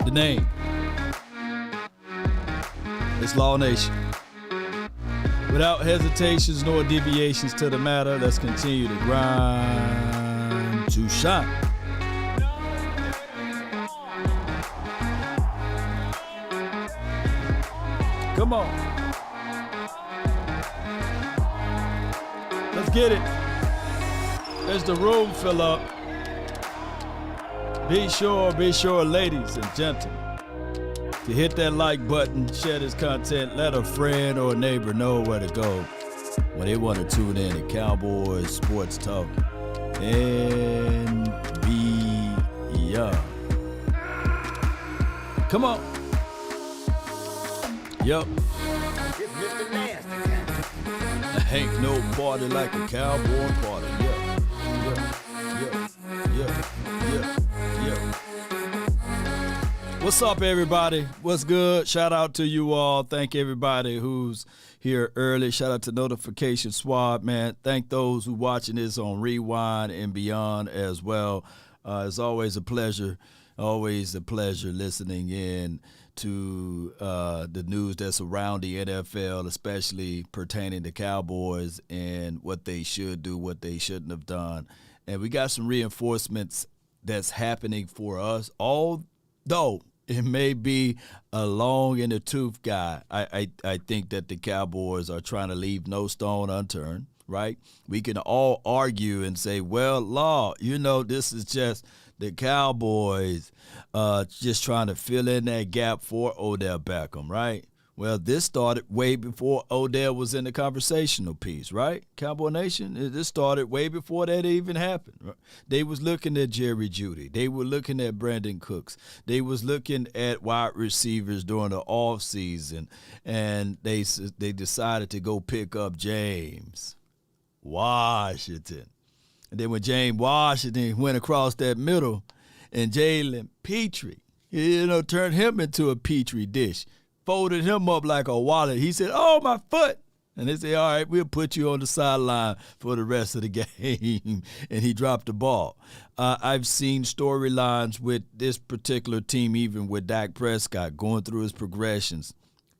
The name. It's Law Nation. Without hesitations nor deviations to the matter, let's continue to grind to shine. Come on. Let's get it. As the room fill up, be sure, ladies and gentlemen, to hit that like button, share this content, let a friend or a neighbor know where to go when they want to tune in to Cowboys Sports Talk and beyond. Come on. Yup. Ain't no party like a cowboy party. Yeah. What's up, everybody? What's good? Shout out to you all. Thank everybody who's here early. Shout out to Notification Swab, man. Thank those who watching this on Rewind and beyond as well. It's always a pleasure listening in to the news that's around the NFL, especially pertaining to Cowboys and what they should do, what they shouldn't have done. And we got some reinforcements that's happening for us, although it may be a long in the tooth guy. I think that the Cowboys are trying to leave no stone unturned, right? We can all argue and say, well, Law, this is just the Cowboys just trying to fill in that gap for Odell Beckham, right? Well, this started way before Odell was in the conversational piece, right? Cowboy Nation, this started way before that even happened. Right? They was looking at Jerry Jeudy. They were looking at Brandon Cooks. They was looking at wide receivers during the offseason, and they decided to go pick up James Washington. And then when James Washington went across that middle and Jalen Petrie, turned him into a Petri dish, folded him up like a wallet. He said, oh, my foot. And they say, all right, we'll put you on the sideline for the rest of the game. And he dropped the ball. I've seen storylines with this particular team, even with Dak Prescott, going through his progressions,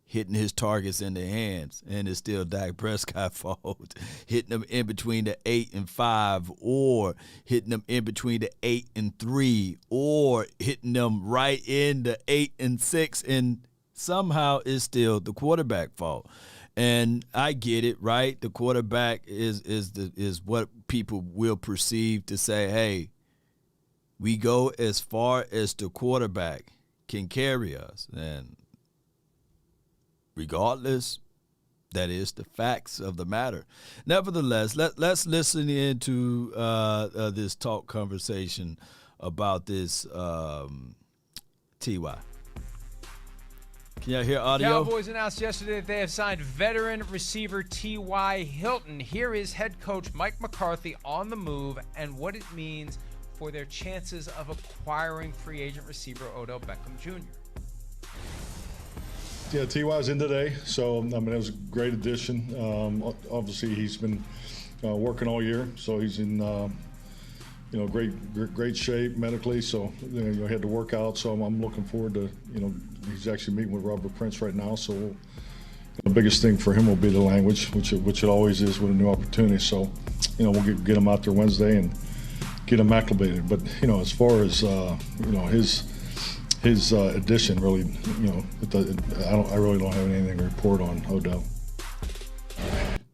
hitting his targets in the hands, and it's still Dak Prescott's fault. Hitting them in between the 8 and 5, or hitting them in between the 8 and 3, or hitting them right in the 8 and 6, and somehow it's still the quarterback fault. And I get it, right? The quarterback is what people will perceive to say, hey, we go as far as the quarterback can carry us. And regardless, that is the facts of the matter. Nevertheless, let's listen into this talk conversation about this T.Y. Can y'all hear audio? Cowboys announced yesterday that they have signed veteran receiver T.Y. Hilton. Here is head coach Mike McCarthy on the move and what it means for their chances of acquiring free agent receiver Odell Beckham Jr. Yeah, T.Y.'s in today, so it was a great addition. Obviously, he's been working all year, so he's in great shape medically. So he had to work out. So I'm looking forward to he's actually meeting with Robert Prince right now. So the biggest thing for him will be the language, which it always is with a new opportunity. So we'll get him out there Wednesday and get him acclimated. But as far as his addition, really, I really don't have anything to report on Odell.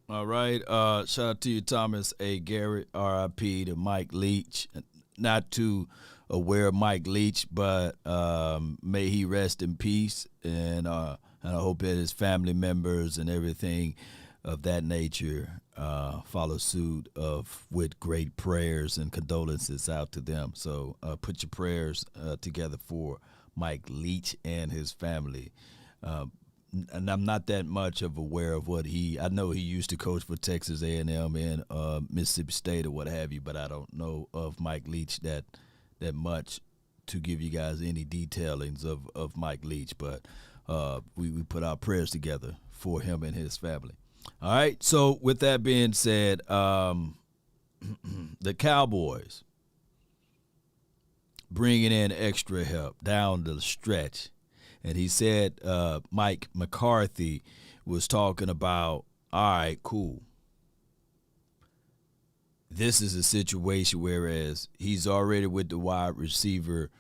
All right. Shout out to you, Thomas A. Garrett, R.I.P. to Mike Leach. Not too aware of Mike Leach, but may he rest in peace. And I hope that his family members and everything of that nature follow suit with great prayers and condolences out to them. So put your prayers together for Mike Leach and his family. And I'm not that much of aware of I know he used to coach for Texas A&M and Mississippi State or what have you, but I don't know of Mike Leach that much to give you guys any detailings of Mike Leach. But we put our prayers together for him and his family. All right, so with that being said, the Cowboys bringing in extra help down the stretch. And he said Mike McCarthy was talking about, all right, cool. This is a situation whereas he's already with the wide receiver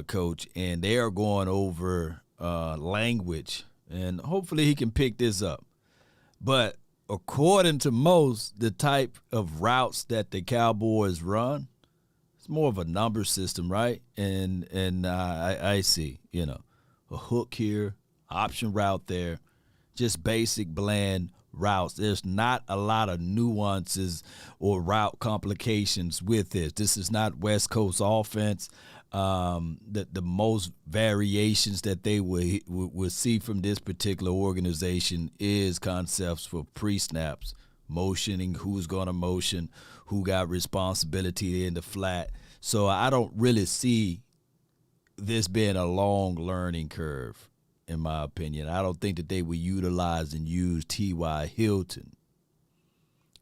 coach, and they are going over language, and hopefully he can pick this up. But according to most, the type of routes that the Cowboys run, it's more of a number system, right? And I see, a hook here, option route there, just basic bland routes. There's not a lot of nuances or route complications with this. This is not West Coast offense. The most variations that they would see from this particular organization is concepts for pre-snaps, motioning, who's going to motion, who got responsibility in the flat. So I don't really see this being a long learning curve, in my opinion. I don't think that they would utilize and use T.Y. Hilton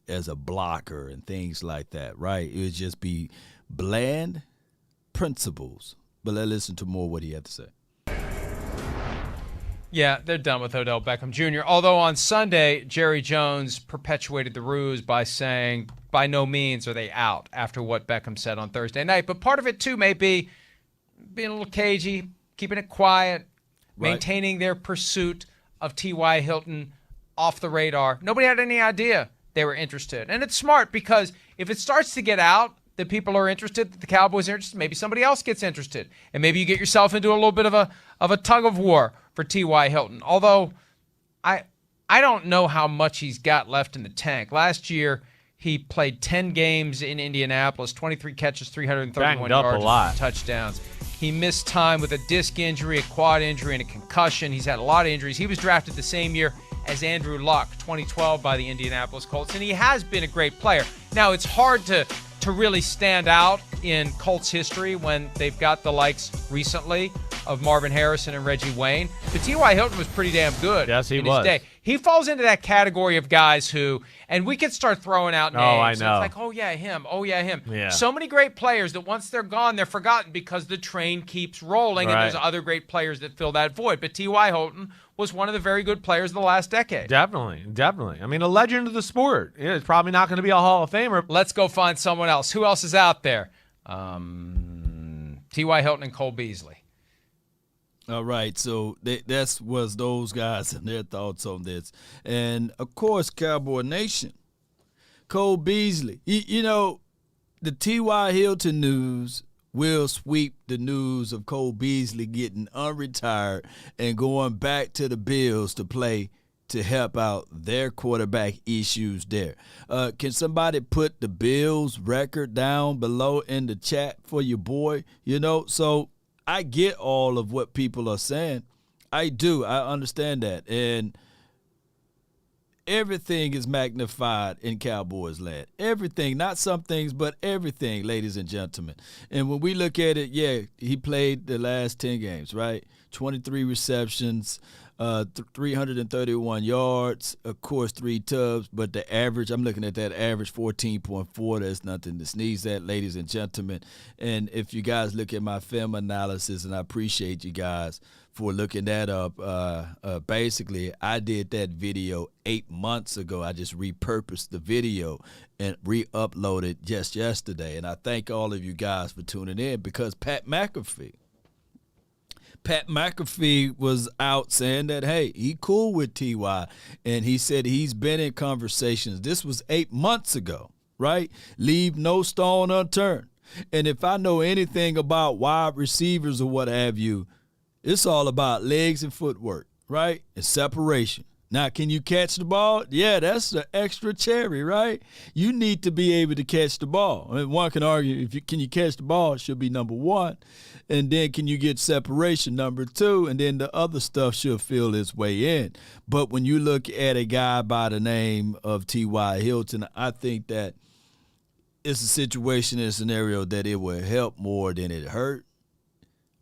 as a blocker and things like that, right? It would just be bland principles. But let's listen to more what he had to say. Yeah, they're done with Odell Beckham Jr. Although on Sunday, Jerry Jones perpetuated the ruse by saying, by no means are they out after what Beckham said on Thursday night. But part of it, too, may be being a little cagey, keeping it quiet, maintaining their pursuit of T.Y. Hilton off the radar. Nobody had any idea they were interested. And it's smart because if it starts to get out that people are interested, that the Cowboys are interested, maybe somebody else gets interested. And maybe you get yourself into a little bit of a tug of war for T.Y. Hilton. Although I don't know how much he's got left in the tank. Last year, he played 10 games in Indianapolis, 23 catches, 331 yards, and touchdowns. He missed time with a disc injury, a quad injury, and a concussion. He's had a lot of injuries. He was drafted the same year as Andrew Luck, 2012, by the Indianapolis Colts, and he has been a great player. Now, it's hard to really stand out in Colts history when they've got the likes recently of Marvin Harrison and Reggie Wayne. But T.Y. Hilton was pretty damn good in his day. He falls into that category of guys who, and we could start throwing out names. Oh, I know. It's like, oh, yeah, him. Oh, yeah, him. Yeah. So many great players that once they're gone, they're forgotten because the train keeps rolling, and there's other great players that fill that void. But T.Y. Hilton was one of the very good players of the last decade. Definitely. I mean, a legend of the sport. Yeah, it's probably not going to be a Hall of Famer. Let's go find someone else. Who else is out there? T.Y. Hilton and Cole Beasley. All right, so that was those guys and their thoughts on this. And, of course, Cowboy Nation, Cole Beasley. The T.Y. Hilton news will sweep the news of Cole Beasley getting unretired and going back to the Bills to play to help out their quarterback issues there. Can somebody put the Bills record down below in the chat for your boy? So I get all of what people are saying. I do. I understand that. And everything is magnified in Cowboys land. Everything, not some things, but everything, ladies and gentlemen. And when we look at it, yeah, he played the last 10 games, right? 23 receptions, 331 yards, of course, 3 tubs, but the average, I'm looking at that average 14.4. That's nothing to sneeze at, ladies and gentlemen. And if you guys look at my film analysis, and I appreciate you guys for looking that up, basically, I did that video 8 months ago. I just repurposed the video and re-uploaded just yesterday. And I thank all of you guys for tuning in because Pat McAfee was out saying that, hey, he cool with T.Y. And he said he's been in conversations. This was 8 months ago, right? Leave no stone unturned. And if I know anything about wide receivers or what have you, it's all about legs and footwork, right? And separation. Now, can you catch the ball? Yeah, that's the extra cherry, right? You need to be able to catch the ball. I mean, one can argue, can you catch the ball? It should be number one. And then can you get separation, number two? And then the other stuff should fill its way in. But when you look at a guy by the name of T.Y. Hilton, I think that it's a situation and a scenario that it will help more than it hurt.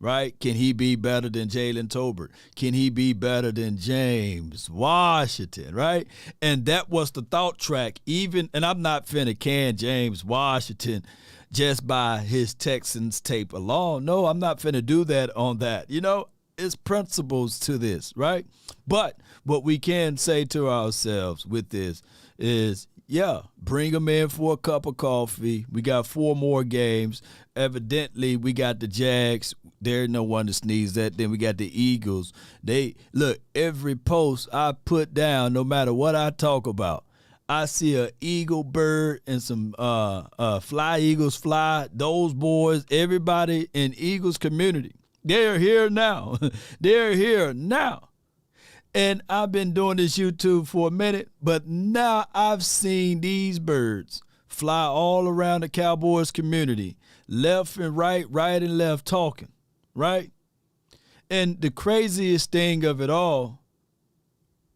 Right? Can he be better than Jalen Tolbert? Can he be better than James Washington? Right? And that was the thought track. And I'm not finna can James Washington just by his Texans tape alone. No, I'm not finna do that on that. You know, it's principles to this, right? But what we can say to ourselves with this is, yeah, bring them in for a cup of coffee. We got 4 more games. Evidently, we got the Jags. There's no one to sneeze at. Then we got the Eagles. They look, every post I put down, no matter what I talk about, I see an eagle bird and some fly eagles fly. Those boys, everybody in Eagles community, they're here now. They're here now. And I've been doing this YouTube for a minute, but now I've seen these birds fly all around the Cowboys community, left and right and left talking, right? And the craziest thing of it all,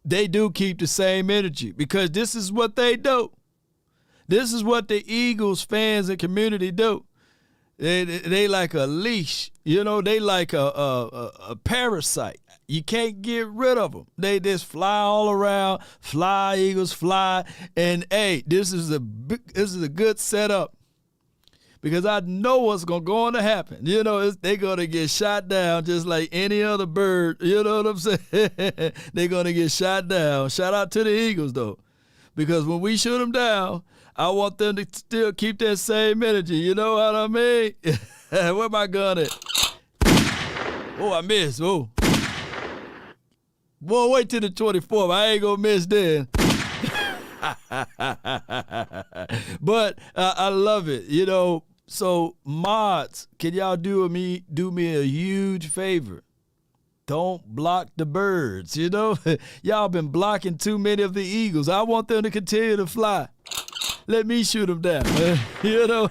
they do keep the same energy because this is what they do. This is what the Eagles fans and community do. They like a leash, you know. They like a parasite. You can't get rid of them. They just fly all around, fly, Eagles, fly. And, hey, this is a good setup because I know what's going to happen. You know, they're going to get shot down just like any other bird. You know what I'm saying? They're going to get shot down. Shout out to the Eagles, though, because when we shoot them down, I want them to still keep that same energy. You know what I mean? Where my gun at? Oh, I missed. Oh. Boy, wait till the 24th. I ain't going to miss then. But I love it, you know. So, mods, can y'all do me a huge favor? Don't block the birds, you know. Y'all been blocking too many of the Eagles. I want them to continue to fly. Let me shoot them down. You know,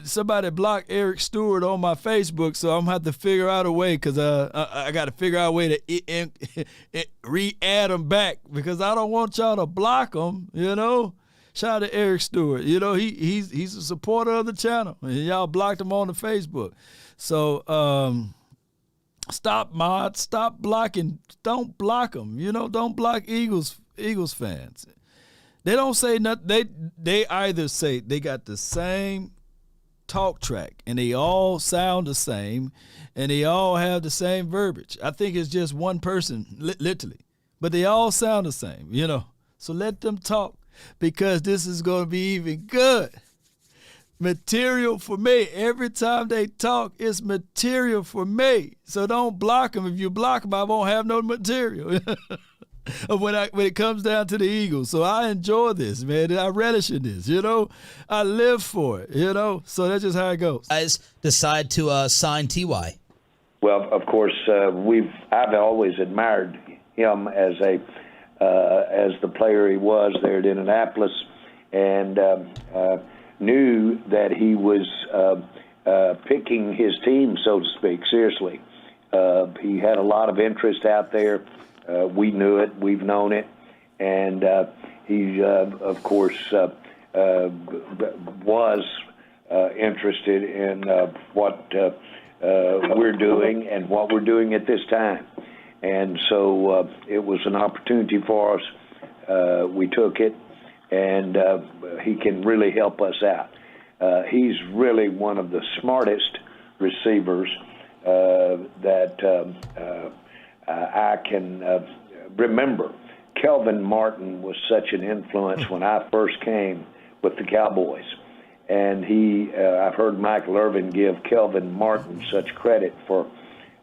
somebody blocked Eric Stewart on my Facebook, so I'm going to have to figure out a way because I got to figure out a way to re-add them back because I don't want y'all to block them, you know. Shout out to Eric Stewart. You know, he's a supporter of the channel, and y'all blocked him on the Facebook. So stop, mods. Stop blocking. Don't block them. You know, don't block Eagles fans. They don't say nothing. They either say they got the same talk track and they all sound the same and they all have the same verbiage. I think it's just one person, literally. But they all sound the same, you know. So let them talk because this is going to be even good. Material for me. Every time they talk, it's material for me. So don't block them. If you block them, I won't have no material. When it comes down to the Eagles. So I enjoy this, man. I relish in this, you know. I live for it, you know. So that's just how it goes. Guys decide to sign T.Y. Well, of course, I've always admired him as the player he was there at Indianapolis, and knew that he was picking his team, so to speak, seriously. He had a lot of interest out there. We knew it. We've known it. And he, of course, was interested in what we're doing and what we're doing at this time. And so it was an opportunity for us. We took it, and he can really help us out. He's really one of the smartest receivers that I can remember. Kelvin Martin was such an influence when I first came with the Cowboys. And I've heard Michael Irvin give Kelvin Martin such credit for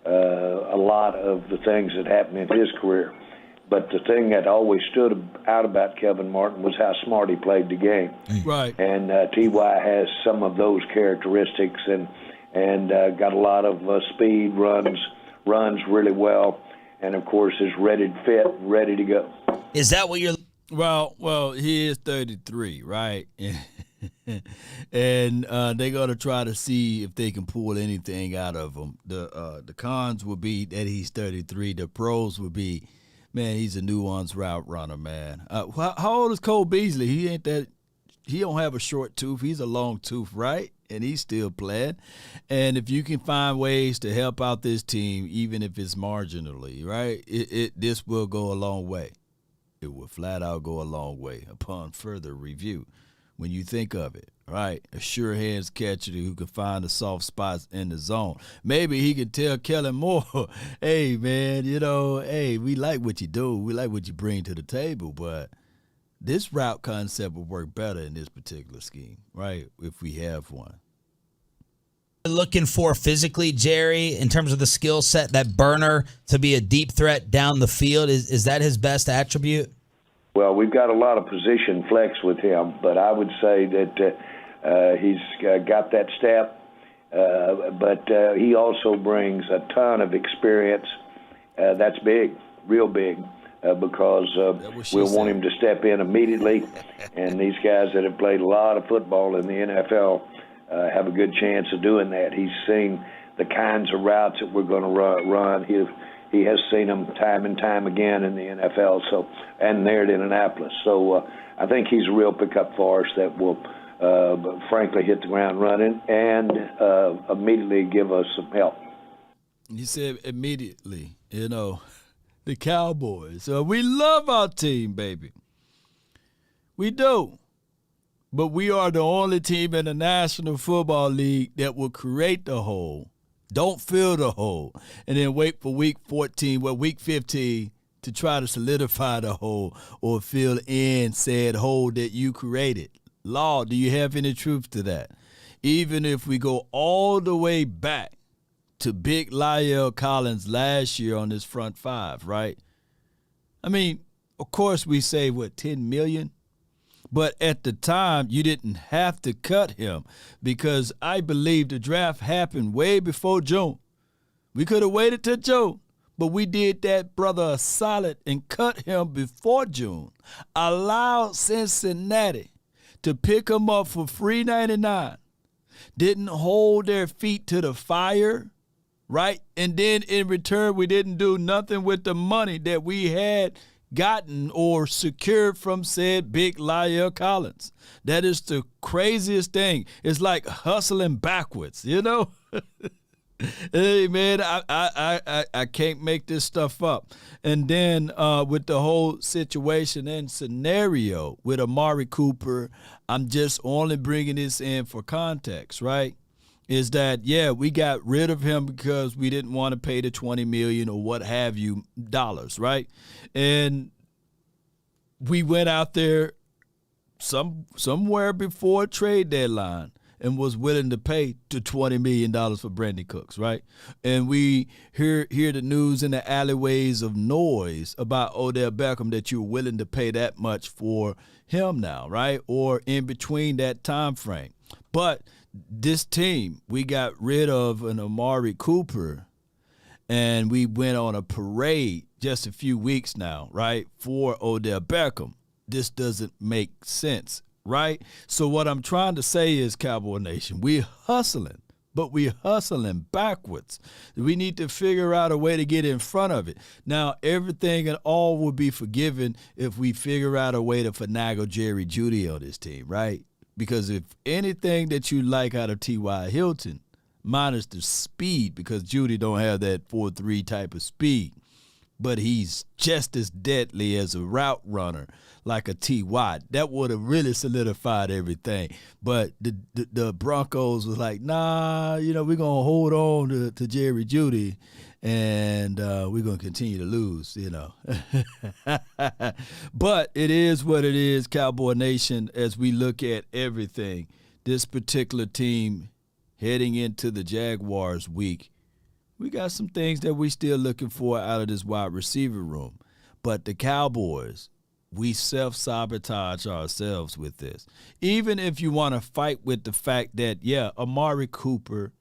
a lot of the things that happened in his career. But the thing that always stood out about Kelvin Martin was how smart he played the game. Right. And T.Y. has some of those characteristics and got a lot of speed, runs really well, and, of course, is ready to go. Is that what you're – Well, he is 33, right? And they're going to try to see if they can pull anything out of him. The cons will be that he's 33. The pros will be, man, he's a nuanced route runner, man. How old is Cole Beasley? He don't have a short tooth. He's a long tooth, right? And he's still playing. And if you can find ways to help out this team, even if it's marginally, right, this will go a long way. It will flat out go a long way upon further review. when you think of it, right? A sure hands catcher who can find the soft spots in the zone. Maybe he could tell Kellen Moore, hey, man, hey, we like what you do. We like what you bring to the table, but this route concept will work better in this particular scheme, right, if we have one. Looking for physically, Jerry, in terms of the skill set, that burner to be a deep threat down the field, is that his best attribute? Well, we've got a lot of position flex with him, but I would say that he's got that step, but he also brings a ton of experience. That's big, real big, because we'll want him to step in immediately, and these guys that have played a lot of football in the NFL have a good chance of doing that. He's seen the kinds of routes that we're going to run. He has seen them time and time again in the NFL, and there at Indianapolis. So I think he's a real pickup for us that will, frankly, hit the ground running and immediately give us some help. You said immediately, the Cowboys. We love our team, baby. We do. But we are the only team in the National Football League that will create the hole, don't fill the hole, and then wait for week 15 to try to solidify the hole or fill in said hole that you created. Law, do you have any truth to that? Even if we go all the way back to Big Lyle Collins last year on this front five, right? I mean, of course we say, $10 million? But at the time, you didn't have to cut him because I believe the draft happened way before June. We could have waited till June, but we did that brother a solid and cut him before June. Allowed Cincinnati to pick him up for $3.99. Didn't hold their feet to the fire, right? And then in return, we didn't do nothing with the money that we had gotten or secured from said Big Lyle Collins. That is the craziest thing. It's like hustling backwards, Hey, man, I can't make this stuff up. And then with the whole situation and scenario with Amari Cooper, I'm just only bringing this in for context, right? Is that, we got rid of him because we didn't want to pay the $20 million or what have you dollars, right? And we went out there somewhere before trade deadline and was willing to pay to $20 million for Brandon Cooks, right? And we hear the news in the alleyways of noise about Odell Beckham that you're willing to pay that much for him now, right? Or in between that time frame. But this team, we got rid of an Amari Cooper, and we went on a parade just a few weeks now, right, for Odell Beckham. This doesn't make sense, right? So what I'm trying to say is, Cowboy Nation, we're hustling, but we're hustling backwards. We need to figure out a way to get in front of it. Now, everything and all will be forgiven if we figure out a way to finagle Jerry Jeudy on this team, right? Because if anything that you like out of T.Y. Hilton, minus the speed, because Jeudy don't have that 4.3 type of speed, but he's just as deadly as a route runner like a T.Y. That would have really solidified everything. But the Broncos was like, nah, we're going to hold on to Jerry Jeudy, and we're going to continue to lose, But it is what it is, Cowboy Nation, as we look at everything. This particular team heading into the Jaguars week, we got some things that we still looking for out of this wide receiver room. But the Cowboys, we self-sabotage ourselves with this. Even if you want to fight with the fact that, Amari Cooper,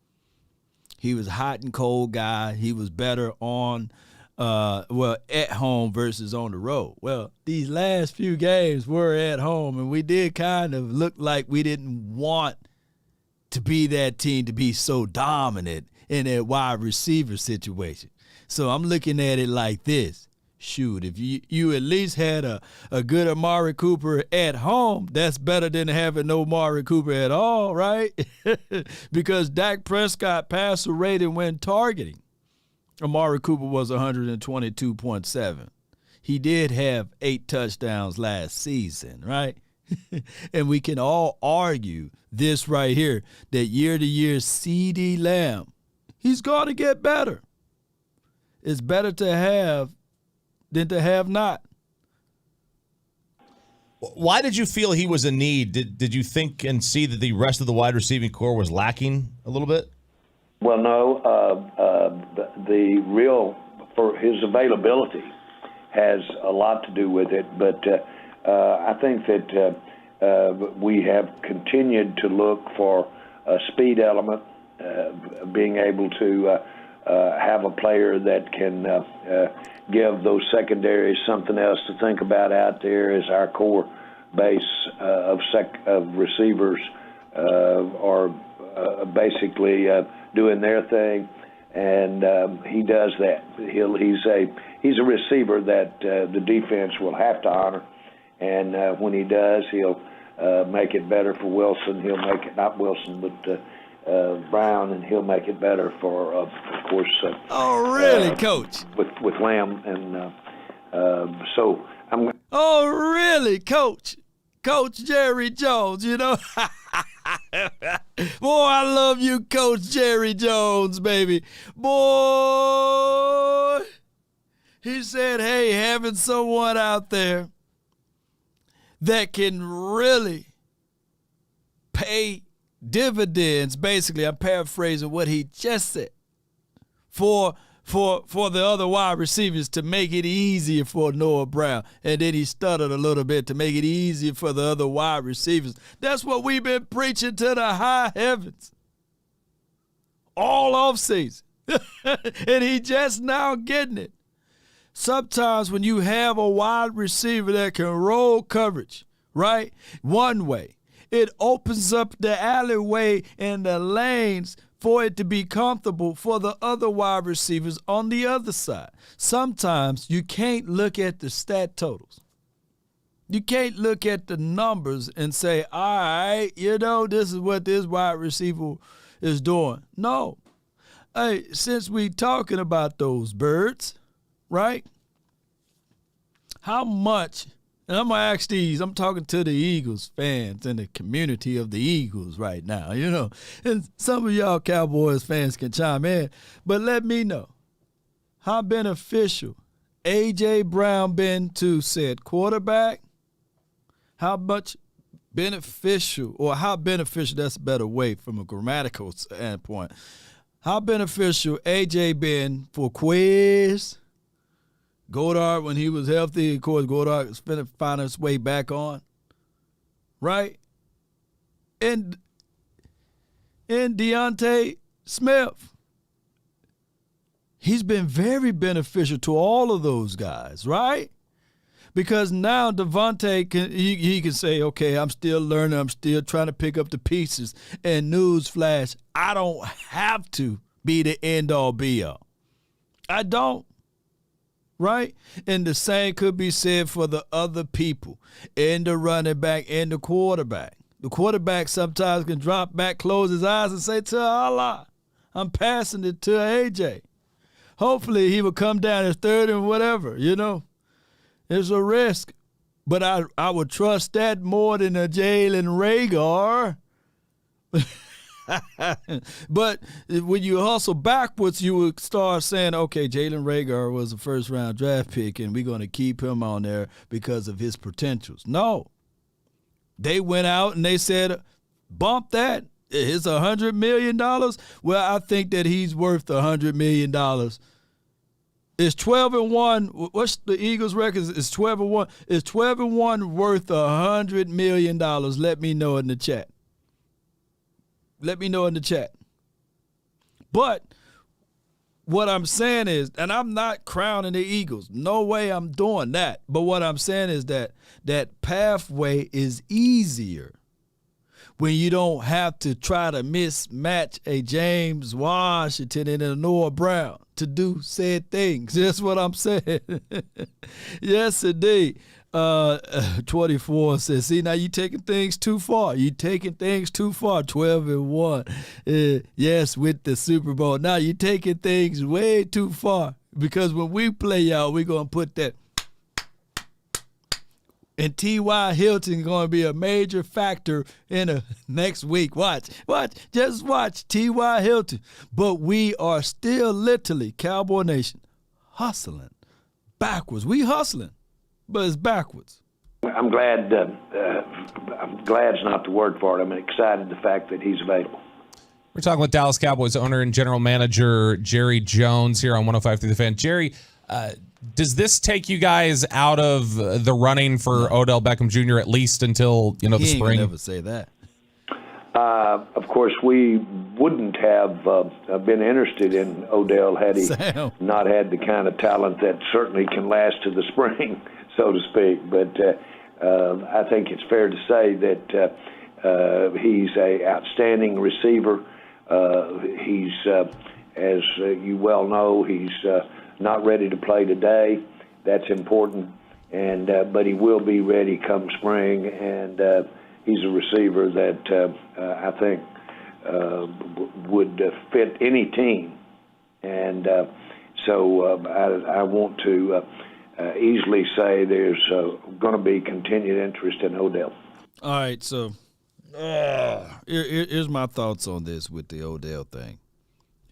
he was hot and cold guy. He was better on, at home versus on the road. Well, these last few games were at home, and we did kind of look like we didn't want to be that team to be so dominant in that wide receiver situation. So I'm looking at it like this. Shoot, if you at least had a good Amari Cooper at home, that's better than having no Amari Cooper at all, right? Because Dak Prescott passer rating when targeting, Amari Cooper was 122.7. He did have 8 touchdowns last season, right? And we can all argue this right here, that year to year CeeDee Lamb, he's going to get better. It's better to have than to have not. Why did you feel he was a need? Did you think and see that the rest of the wide receiving core was lacking a little bit? Well, no. The real, for his availability has a lot to do with it, but I think that we have continued to look for a speed element, being able to have a player that can give those secondaries something else to think about out there as our core base of receivers are basically doing their thing, and he does that. He's a receiver that the defense will have to honor, and when he does, he'll make it better for Wilson. He'll make it, not Wilson, but Brown, and he'll make it better for, of course. Oh, really, Coach? With Lamb, and so I'm. Oh, really, Coach? Coach Jerry Jones, you know? Boy, I love you, Coach Jerry Jones, baby. Boy, he said, hey, having someone out there that can really pay dividends, basically, I'm paraphrasing what he just said, for the other wide receivers to make it easier for Noah Brown. And then he stuttered a little bit to make it easier for the other wide receivers. That's what we've been preaching to the high heavens all offseason. And he just now getting it. Sometimes when you have a wide receiver that can roll coverage, right, one way, it opens up the alleyway and the lanes for it to be comfortable for the other wide receivers on the other side. Sometimes you can't look at the stat totals. You can't look at the numbers and say, all right, this is what this wide receiver is doing. No. Hey, since we talking about those birds, right? How much, and I'm going to ask these, I'm talking to the Eagles fans and the community of the Eagles right now, and some of y'all Cowboys fans can chime in, but let me know how beneficial A.J. Brown been to said quarterback, how beneficial, that's a better way from a grammatical standpoint, how beneficial A.J. been for Quiz, Goddard when he was healthy. Of course, Goddard is finna find his way back on, right? And Deontay Smith, he's been very beneficial to all of those guys, right? Because now Devontae he can say, okay, I'm still learning, I'm still trying to pick up the pieces. And newsflash, I don't have to be the end-all be-all. I don't. Right? And the same could be said for the other people, and the running back and the quarterback. The quarterback sometimes can drop back, close his eyes, and say to Allah, I'm passing it to AJ. Hopefully he will come down as third and whatever, It's a risk. But I would trust that more than a Jalen Reagor. But when you hustle backwards, you would start saying, okay, Jalen Reagor was a first-round draft pick, and we're going to keep him on there because of his potentials. No. They went out and they said, bump that. It's $100 million. Well, I think that he's worth $100 million. It's 12-1. What's the Eagles' record? It's 12-1. It's 12-1 worth $100 million. Let me know in the chat. Let me know in the chat. But what I'm saying is, and I'm not crowning the Eagles. No way I'm doing that. But what I'm saying is that pathway is easier when you don't have to try to mismatch a James Washington and a Noah Brown to do said things. That's what I'm saying. Yes, indeed. 24 says, see, now you taking things too far. You taking things too far. 12-1. Yes, with the Super Bowl. Now you taking things way too far, because when we play y'all, we're going to put that And T.Y. Hilton going to be a major factor in the next week. Just watch T.Y. Hilton. But we are still literally, Cowboy Nation, hustling backwards. We hustling, but it's backwards. I'm glad. I'm glad's not the word for it. I'm excited the fact that he's available. We're talking with Dallas Cowboys owner and general manager Jerry Jones here on 105 Through the Fan. Jerry, does this take you guys out of the running for Odell Beckham Jr. at least until the spring? Never say that. Of course, we wouldn't have been interested in Odell had he not had the kind of talent that certainly can last to the spring, so to speak. But I think it's fair to say that he's an outstanding receiver. He's, as you well know, he's not ready to play today. That's important, and but he will be ready come spring, and he's a receiver that I think would fit any team, and so I want to easily say there's going to be continued interest in Odell. All right, so here's my thoughts on this with the Odell thing.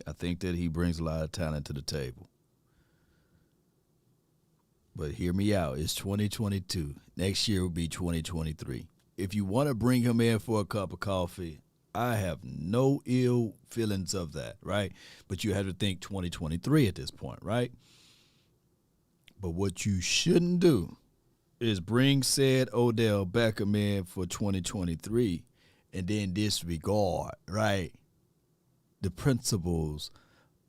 I think that he brings a lot of talent to the table. But hear me out. It's 2022. Next year will be 2023. If you want to bring him in for a cup of coffee, I have no ill feelings of that, right? But you have to think 2023 at this point, right? But what you shouldn't do is bring said Odell Beckham in for 2023 and then disregard, right, the principles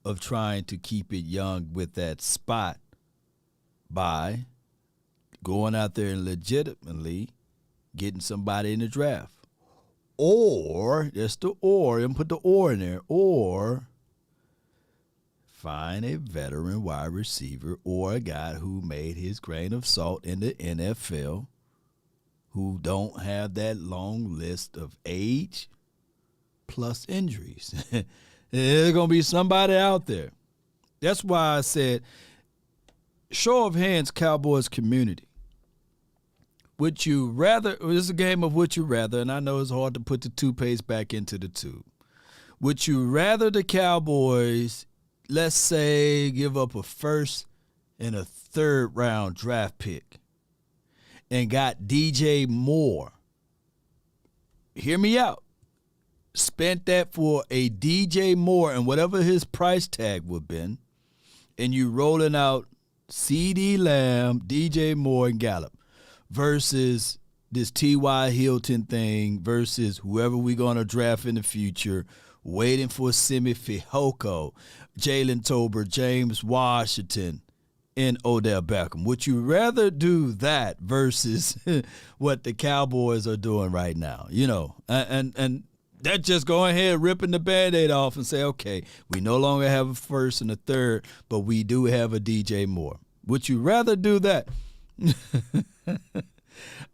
of trying to keep it young with that spot by going out there and legitimately getting somebody in the draft. Or, that's the or, and put the or in there, or find a veteran wide receiver or a guy who made his grain of salt in the NFL who don't have that long list of age plus injuries. There's going to be somebody out there. That's why I said, show of hands, Cowboys community. Would you rather, this is a game of would you rather, and I know it's hard to put the toothpaste back into the tube. Would you rather the Cowboys, let's say, give up a first and a third round draft pick and got DJ Moore? Hear me out. Spent that for a DJ Moore and whatever his price tag would have been, and you rolling out CeeDee Lamb, DJ Moore, and Gallup versus this T.Y. Hilton thing versus whoever we're going to draft in the future, waiting for Simi Fehoko, Jalen Tolbert, James Washington, and Odell Beckham. Would you rather do that versus what the Cowboys are doing right now? And that just go ahead ripping the Band-Aid off and say, okay, we no longer have a first and a third, but we do have a DJ Moore. Would you rather do that?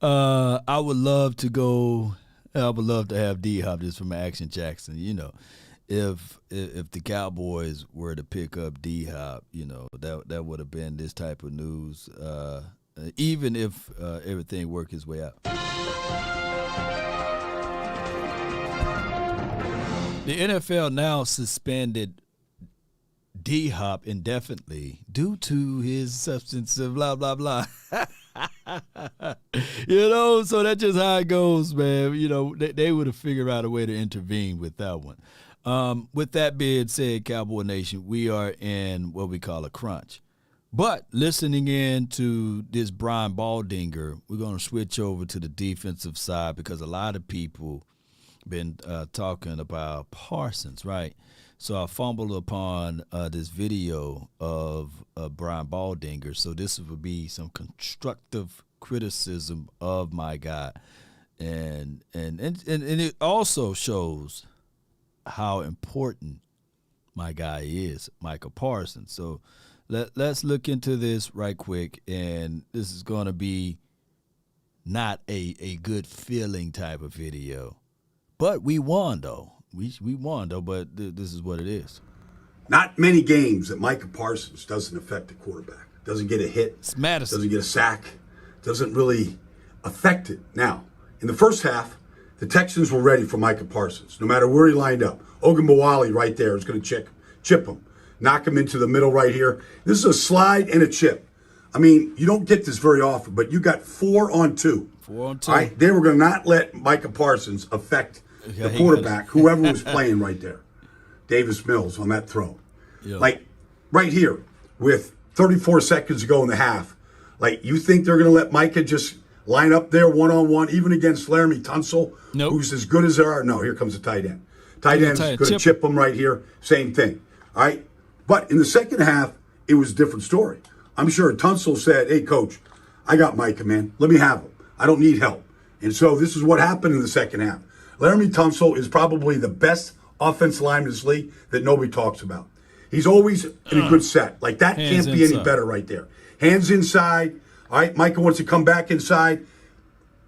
I would love to have D-Hop just from Action Jackson. If the Cowboys were to pick up D-Hop, that would have been this type of news, even if everything worked its way out. The NFL now suspended D-Hop indefinitely due to his substance of blah, blah, blah. So that's just how it goes, man. They would have figured out a way to intervene with that one. With that being said, Cowboy Nation, we are in what we call a crunch. But listening in to this Brian Baldinger, we're going to switch over to the defensive side because a lot of people been talking about Parsons, right? So I fumbled upon this video of Brian Baldinger. So this would be some constructive criticism of my guy, and it also shows how important my guy is, Micah Parsons. So let's look into this right quick, and this is going to be not a good feeling type of video. But we won, though. We won, though, but this is what it is. Not many games that Micah Parsons doesn't affect the quarterback. Doesn't get a hit. It's Madison. Doesn't get a sack. Doesn't really affected. Now, in the first half, the Texans were ready for Micah Parsons, no matter where he lined up. Ogunbowale right there is going to chip him, knock him into the middle right here. This is a slide and a chip. I mean, you don't get this very often, but you got 4-on-2. 4-on-2. All right? They were going to not let Micah Parsons affect the quarterback, whoever was playing right there. Davis Mills on that throw. Yeah. Like, right here, with 34 seconds to go in the half, like, you think they're going to let Micah just line up there one-on-one, even against Laramie Tunsil, who's as good as there are? No, here comes the tight end. Tight end's going to chip him right here. Same thing. All right? But in the second half, it was a different story. I'm sure Tunsil said, hey, Coach, I got Micah, man. Let me have him. I don't need help. And so this is what happened in the second half. Laramie Tunsil is probably the best offensive lineman in this league that nobody talks about. He's always in a good set. Like, that can't be any better right there. Hands inside. All right, Micah wants to come back inside.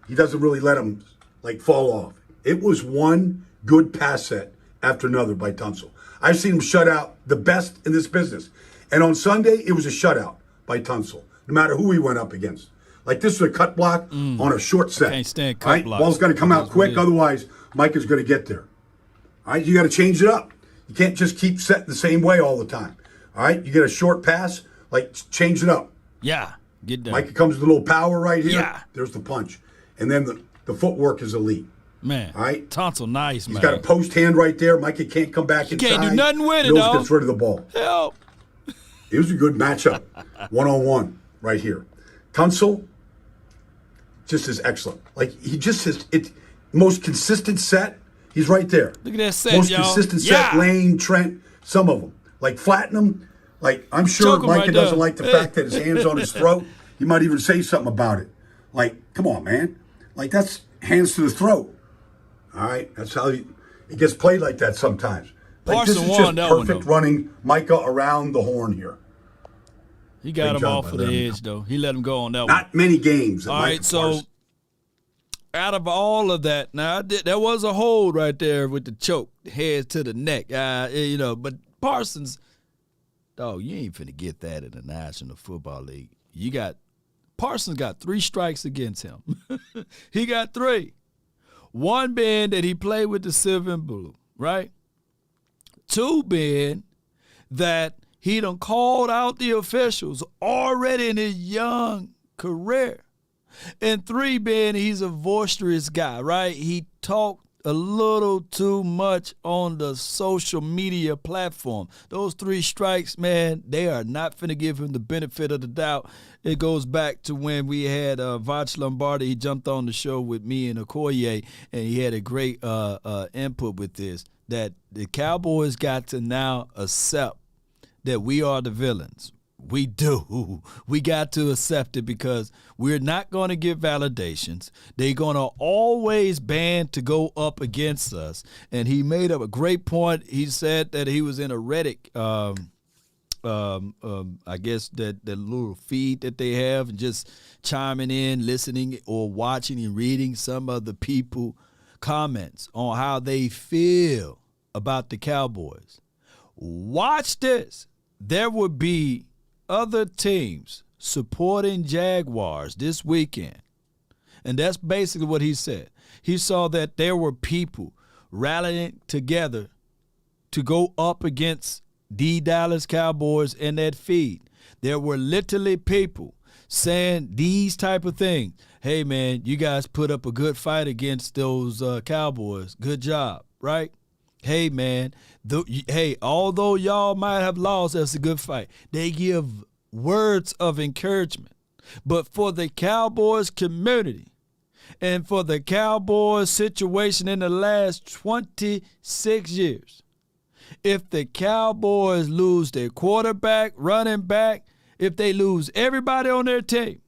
He doesn't really let him, like, fall off. It was one good pass set after another by Tunsil. I've seen him shut out the best in this business. And on Sunday, it was a shutout by Tunsil, no matter who he went up against. Like, this was a cut block on a short set. Can't stand cut blocks. Ball's got to come out quick, otherwise Micah's going to get there. All right, you got to change it up. You can't just keep setting the same way all the time. All right, you get a short pass, like, change it up. Yeah, get there. Micah comes with a little power right here. Yeah. There's the punch. And then the footwork is elite. Man, all right? Tunsil nice, man. He's got a post hand right there. Micah can't come back inside. Can't do nothing with it, Mills gets rid of the ball. Help. It was a good matchup, one-on-one right here. Tunsil just is excellent. Like, he just is most consistent set. He's right there. Look at that set, most y'all. consistent set. Lane, Trent, some of them. Like, flatten them. Like, I'm sure Micah doesn't like the fact that his hand's on his throat. He might even say something about it. Like, come on, man. Like, that's hands to the throat. All right? That's how it gets played like that sometimes. Like, this is just perfect running Micah around the horn here. He got him off of the edge, though. He let him go on that one. Not many games. All right, so out of all of that, now there was a hold right there with the choke, head to the neck. But Parsons, dog, you ain't finna get that in the National Football League. Parsons got 3 strikes against him. He got 3. One being that he played with the silver and blue, right? 2 being that he done called out the officials already in his young career. And 3 being he's a boisterous guy, right? He talked a little too much on the social media platform. Those 3 strikes, man, they are not finna give him the benefit of the doubt. It goes back to when we had Vach Lombardi. He jumped on the show with me and Okoye, and he had a great input with this, that the Cowboys got to now accept that we are the villains. We do. We got to accept it because we're not going to get validations. They're going to always band to go up against us. And he made up a great point. He said that he was in a Reddit, I guess that little feed that they have, and just chiming in, listening or watching and reading some of the people comments on how they feel about the Cowboys. Watch this. There would be other teams supporting Jaguars this weekend. And that's basically what he said. He saw that there were people rallying together to go up against the Dallas Cowboys in that feed. There were literally people saying these type of things. Hey, man, you guys put up a good fight against those Cowboys. Good job, right? Hey, man, although y'all might have lost, that's a good fight. They give words of encouragement. But for the Cowboys community and for the Cowboys situation in the last 26 years, if the Cowboys lose their quarterback, running back, if they lose everybody on their team,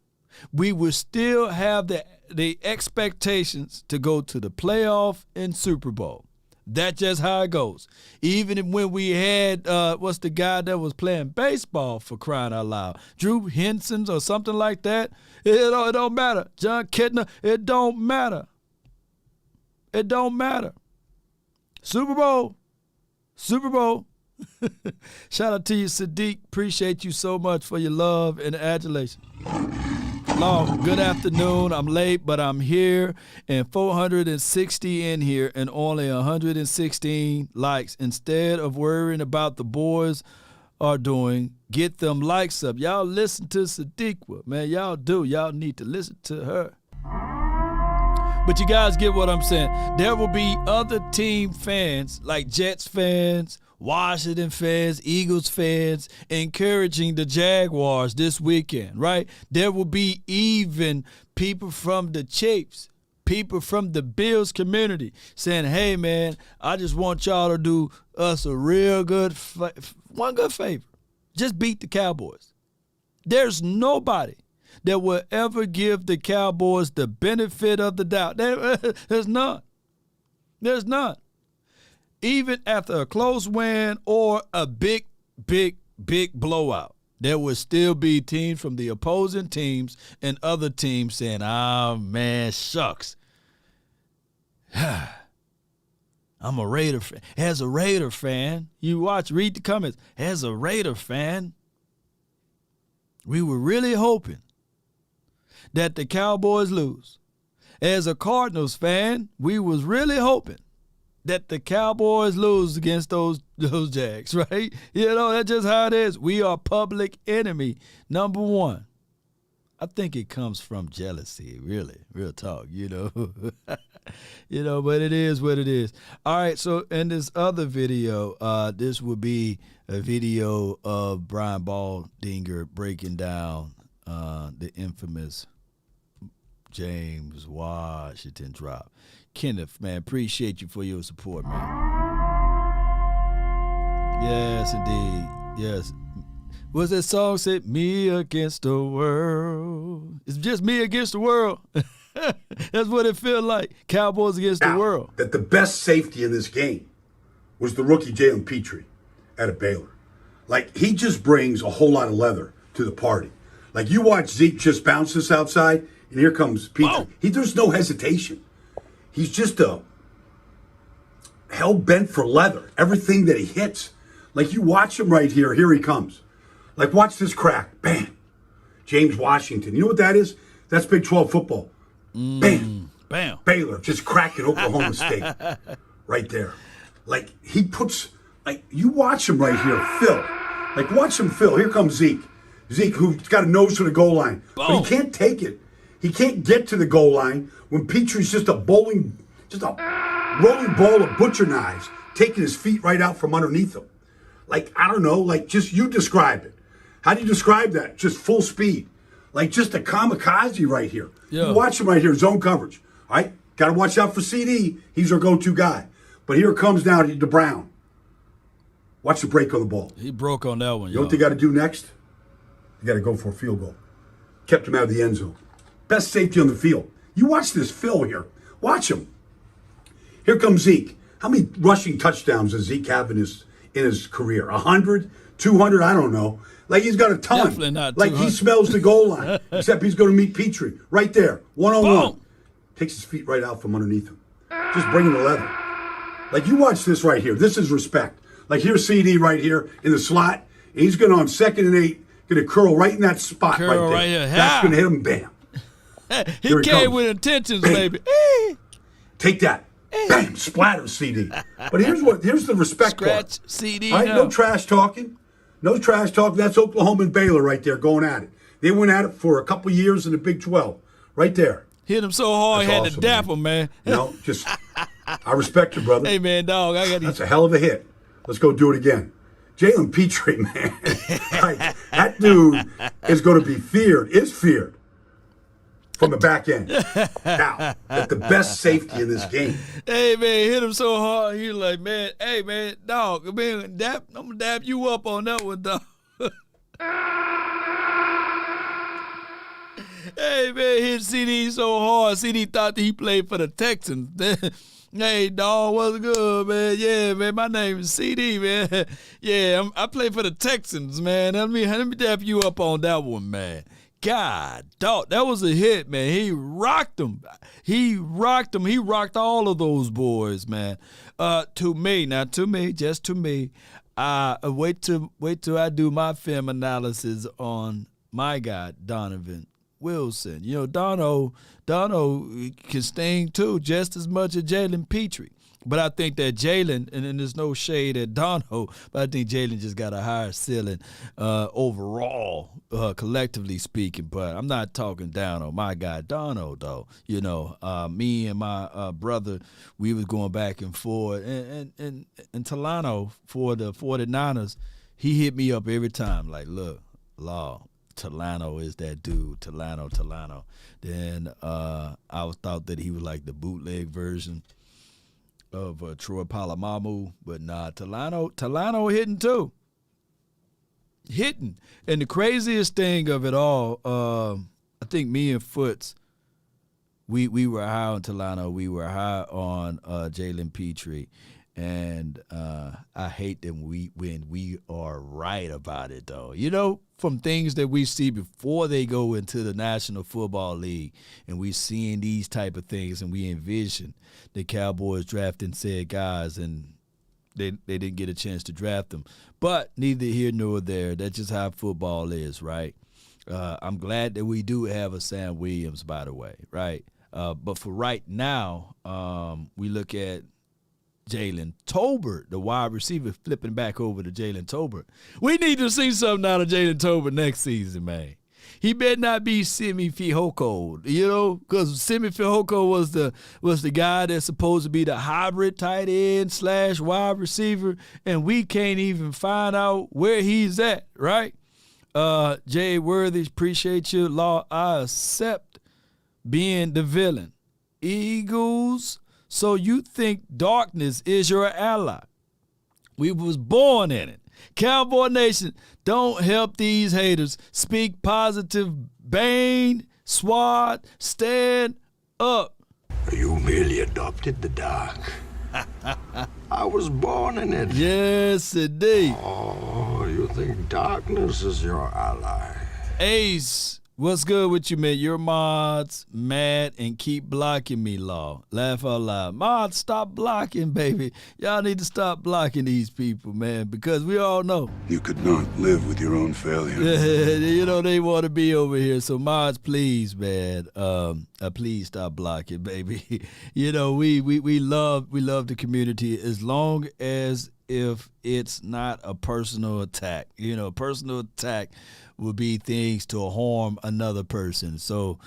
we will still have the expectations to go to the playoff and Super Bowl. That's just how it goes. Even when we had, what's the guy that was playing baseball, for crying out loud? Drew Henson or something like that? It don't matter. John Kidner, it don't matter. It don't matter. Super Bowl. Super Bowl. Shout out to you, Sadiq. Appreciate you so much for your love and adulation. Long, good afternoon. I'm late, but I'm here, and 460 in here, and only 116 likes. Instead of worrying about the boys are doing, get them likes up. Y'all listen to Sadiqa, man. Y'all do. Y'all need to listen to her. But you guys get what I'm saying. There will be other team fans, like Jets fans, Washington fans, Eagles fans, encouraging the Jaguars this weekend, right? There will be even people from the Chiefs, people from the Bills community saying, hey, man, I just want y'all to do us a real good one good favor. Just beat the Cowboys. There's nobody that will ever give the Cowboys the benefit of the doubt. There's none. There's none. Even after a close win or a big blowout, there will still be teams from the opposing teams and other teams saying, oh, man, shucks. I'm a Raider fan. As a Raider fan, read the comments. As a Raider fan, we were really hoping that the Cowboys lose. As a Cardinals fan, we was really hoping that the Cowboys lose against those Jags, right? You know, that's just how it is. We are public enemy number one. I think it comes from jealousy, really, real talk, you know. You know, but it is what it is. All right, so in this other video, this will be a video of Brian Baldinger breaking down the infamous James Washington drop. Kenneth, man, appreciate you for your support, man. Yes, indeed. Yes. What's that song said? Me against the world. It's just me against the world. That's what it feels like. Cowboys against the world. That the best safety in this game was the rookie Jalen Petrie out of Baylor. Like, he just brings a whole lot of leather to the party. Like, you watch Zeke just bounce this outside, and here comes Petrie. There's no hesitation. He's just hell-bent for leather. Everything that he hits. Like, you watch him right here. Here he comes. Like, watch this crack. Bam. James Washington. You know what that is? That's Big 12 football. Bam. Bam. Baylor just cracking Oklahoma State. Right there. Like, he puts, like, you watch him right here, Phil. Like, watch him, Phil. Here comes Zeke. Zeke, who's got a nose for the goal line. Boom. But he can't take it. He can't get to the goal line when Petrie's just a rolling ball of butcher knives, taking his feet right out from underneath him. Like, I don't know, like, just you describe it. How do you describe that? Just full speed. Like, just a kamikaze right here. Yeah. You watch him right here, zone coverage. All right? Got to watch out for CD. He's our go-to guy. But here comes now to Brown. Watch the break on the ball. He broke on that one, You know what they got to do next? They got to go for a field goal. Kept him out of the end zone. Best safety on the field. You watch this Phil here. Watch him. Here comes Zeke. How many rushing touchdowns does Zeke have in his career? 100? 200? I don't know. Like, he's got a ton. Definitely not 200. Like, he smells the goal line. Except he's going to meet Petrie. Right there. One-on-one. Takes his feet right out from underneath him. Just bringing the leather. Like, you watch this right here. This is respect. Like, here's CD right here in the slot. And he's going on 2nd and 8. Going to curl right in that spot right there. Right here. That's going to hit him. Bam. He came with intentions, baby. Take that. Bam. Splatter CD. But here's the respect part. Scratch CD. Right? No trash talking. No trash talking. That's Oklahoma and Baylor right there going at it. They went at it for a couple years in the Big 12. Right there. Hit him so hard, That's had awesome, to dap him, man. You know, just, I respect you, brother. Hey, man, dog, I got That's a hell of a hit. Let's go do it again. Jalen Petrie, man. Like, that dude is going to be feared from the back end. Now, at the best safety in this game. Hey, man, hit him so hard. He's like, man, hey, man, dog, man, I'm going to dap you up on that one, dog. Hey, man, hit CD so hard. CD thought that he played for the Texans. Hey, dog, what's good, man? Yeah, man, my name is CD, man. Yeah, I play for the Texans, man. Let me dap you up on that one, man. God, dog, that was a hit, man. He rocked them. He rocked them. He rocked all of those boys, man. To me, just to me. Wait till I do my film analysis on my guy, Donovan Wilson. Dono can sting too, just as much as Jalen Petrie. But I think that Jalen, and there's no shade at Dono, but I think Jalen just got a higher ceiling overall, collectively speaking. But I'm not talking down on my guy Dono, though. Me and my brother, we was going back and forth. And Talano for the 49ers, he hit me up every time like, look, Law, Talano is that dude, Talano. Then I thought that he was like the bootleg version of Troy Polamalu, but nah, Talano hitting too. Hitting. And the craziest thing of it all, I think me and Foots, we were high on Talano. We were high on Jalen Petrie. And I hate them when we are right about it, though. From things that we see before they go into the National Football League, and we seeing these type of things, and we envision the Cowboys drafting said guys, and they didn't get a chance to draft them. But neither here nor there. That's just how football is, right? I'm glad that we do have a Sam Williams, by the way, right? But for right now, we look at Jalen Tolbert, the wide receiver, flipping back over to Jalen Tolbert. We need to see something out of Jalen Tolbert next season, man. He better not be Simi Fehoko, because Simi Fehoko was the guy that's supposed to be the hybrid tight end / wide receiver, and we can't even find out where he's at, right? Jay Worthy, appreciate you. Law, I accept being the villain. Eagles. So you think darkness is your ally? We was born in it. Cowboy Nation, don't help these haters. Speak positive. Bane, Swat, stand up. You merely adopted the dark. I was born in it. Yes, indeed. Oh, you think darkness is your ally? Ace. What's good with you, man? Your mods mad and keep blocking me, Law. Laugh out loud. Mods, stop blocking, baby. Y'all need to stop blocking these people, man, because we all know. You could not live with your own failure. They want to be over here. So mods, please, man, please stop blocking, baby. we love the community as long as if it's not a personal attack. Personal attack would be things to harm another person. So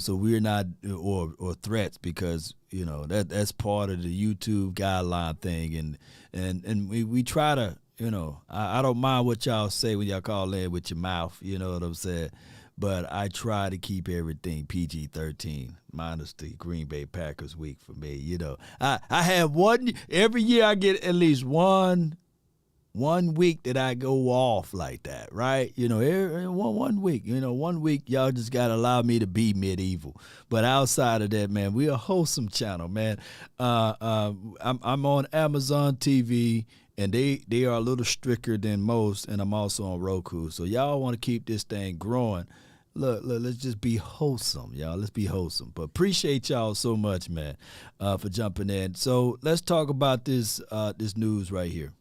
we're not or threats, because that's part of the YouTube guideline thing, and we try to I don't mind what y'all say when y'all call in with your mouth, you know what I'm saying, but I try to keep everything PG-13 minus the Green Bay Packers week for me. I have one every year. I get at least one week that I go off like that, right? Every one week. 1 week y'all just gotta allow me to be medieval. But outside of that, man, we're a wholesome channel, man. I'm on Amazon TV, and they are a little stricter than most, and I'm also on Roku. So y'all want to keep this thing growing. Look, let's just be wholesome, y'all. Let's be wholesome. But appreciate y'all so much, man, for jumping in. So let's talk about this news right here.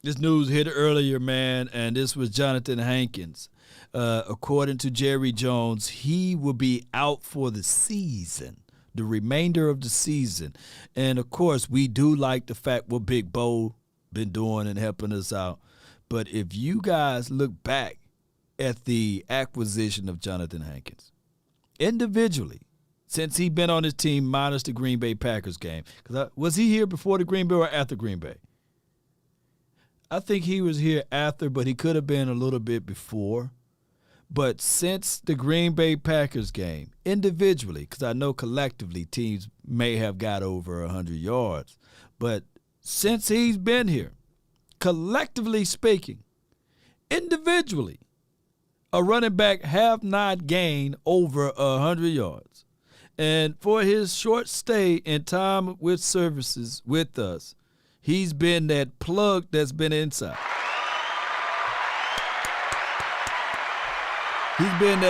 This news hit earlier, man, and this was Jonathan Hankins. According to Jerry Jones, he will be out for the season, the remainder of the season. And, of course, we do like the fact what Big Bo been doing and helping us out. But if you guys look back at the acquisition of Jonathan Hankins, individually, since he been on his team minus the Green Bay Packers game, was he here before the Green Bay or after Green Bay? I think he was here after, but he could have been a little bit before. But since the Green Bay Packers game, individually, because I know collectively teams may have got over 100 yards, but since he's been here, collectively speaking, individually, a running back have not gained over 100 yards. And for his short stay in time with services with us, he's been that plug that's been inside. He's been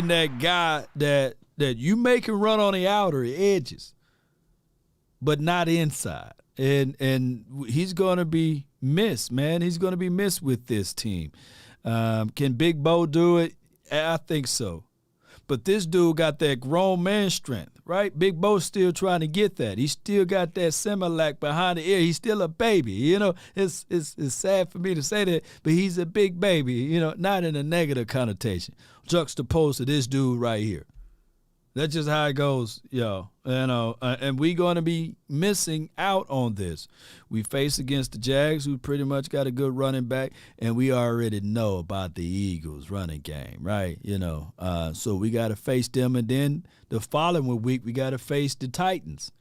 that guy that you make him run on the outer edges, but not inside. and he's going to be missed, man. He's going to be missed with this team. Can Big Bo do it? I think so. But this dude got that grown man strength, right? Big Bo's still trying to get that. He still got that Similac behind the ear. He's still a baby. You know, it's sad for me to say that, but he's a big baby, you know, not in a negative connotation. Juxtaposed to this dude right here. That's just how it goes, yo. You know, and we're going to be missing out on this. We face against the Jags, who pretty much got a good running back, and we already know about the Eagles' running game, right? You know, so we got to face them, and then the following week we got to face the Titans.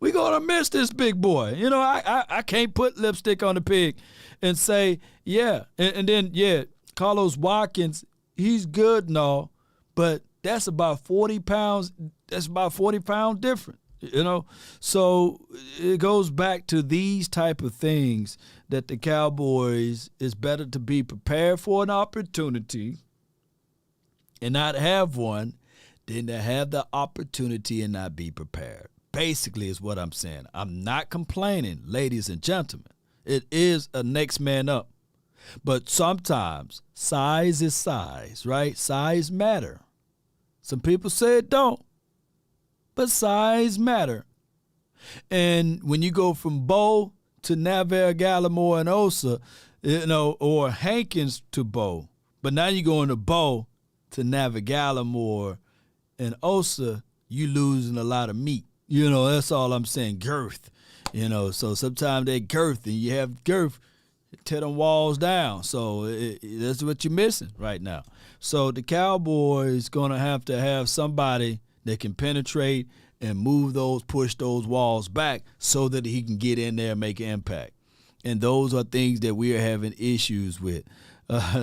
We're going to miss this big boy. You know, I can't put lipstick on the pig and say, yeah. And then, yeah, Carlos Watkins, he's good and all, but that's about 40 pounds. That's about 40 pounds different, you know. So it goes back to these type of things that the Cowboys, is better to be prepared for an opportunity and not have one than to have the opportunity and not be prepared. Basically is what I'm saying. I'm not complaining, ladies and gentlemen. It is a next man up. But sometimes size is size, right? Size matter. Some people say it don't, but size matter. And when you go from Bo to Navarre, Gallimore, and Osa, you know, or Hankins to Bo, but now you go into Bo to Navarre, Gallimore, and Osa, you losing a lot of meat. You know, that's all I'm saying, girth. You know, so sometimes they girth, and you have girth, tear them walls down. So that's what you're missing right now. So the Cowboys going to have somebody that can penetrate and push those walls back so that he can get in there and make an impact. And those are things that we are having issues with.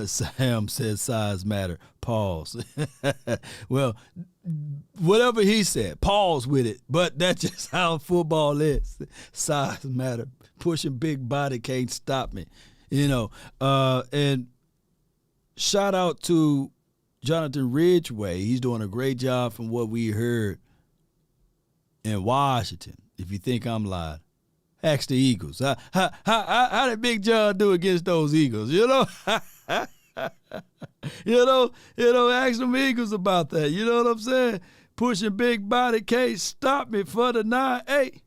Sam says size matter. Pause. Well, whatever he said, pause with it. But that's just how football is. Size matter. Pushing big body can't stop me. You know, and shout out to Jonathan Ridgway. He's doing a great job from what we heard in Washington. If you think I'm lying, ask the Eagles. How did Big John do against those Eagles? You know, you know, ask them Eagles about that. You know what I'm saying? Pushing big body can't stop me for the 9-8.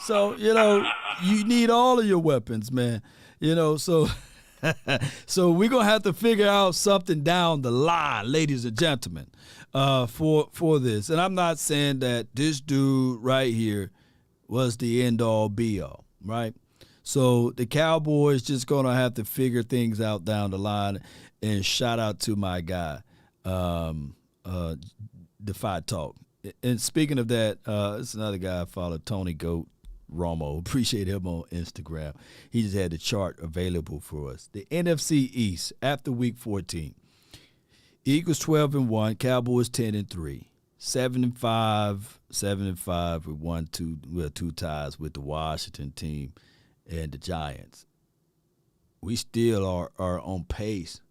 So, you know, you need all of your weapons, man. You know, so so we're going to have to figure out something down the line, ladies and gentlemen, for this. And I'm not saying that this dude right here was the end-all, be-all, right? So the Cowboys just going to have to figure things out down the line. And shout out to my guy, Defy Talk. And speaking of that, it's another guy I follow, Tony Goat Romo. Appreciate him on Instagram. He just had the chart available for us. The NFC East after Week 14. Eagles 12-1, Cowboys 10-3, 7-5 with two ties with the Washington team and the Giants. We still are on pace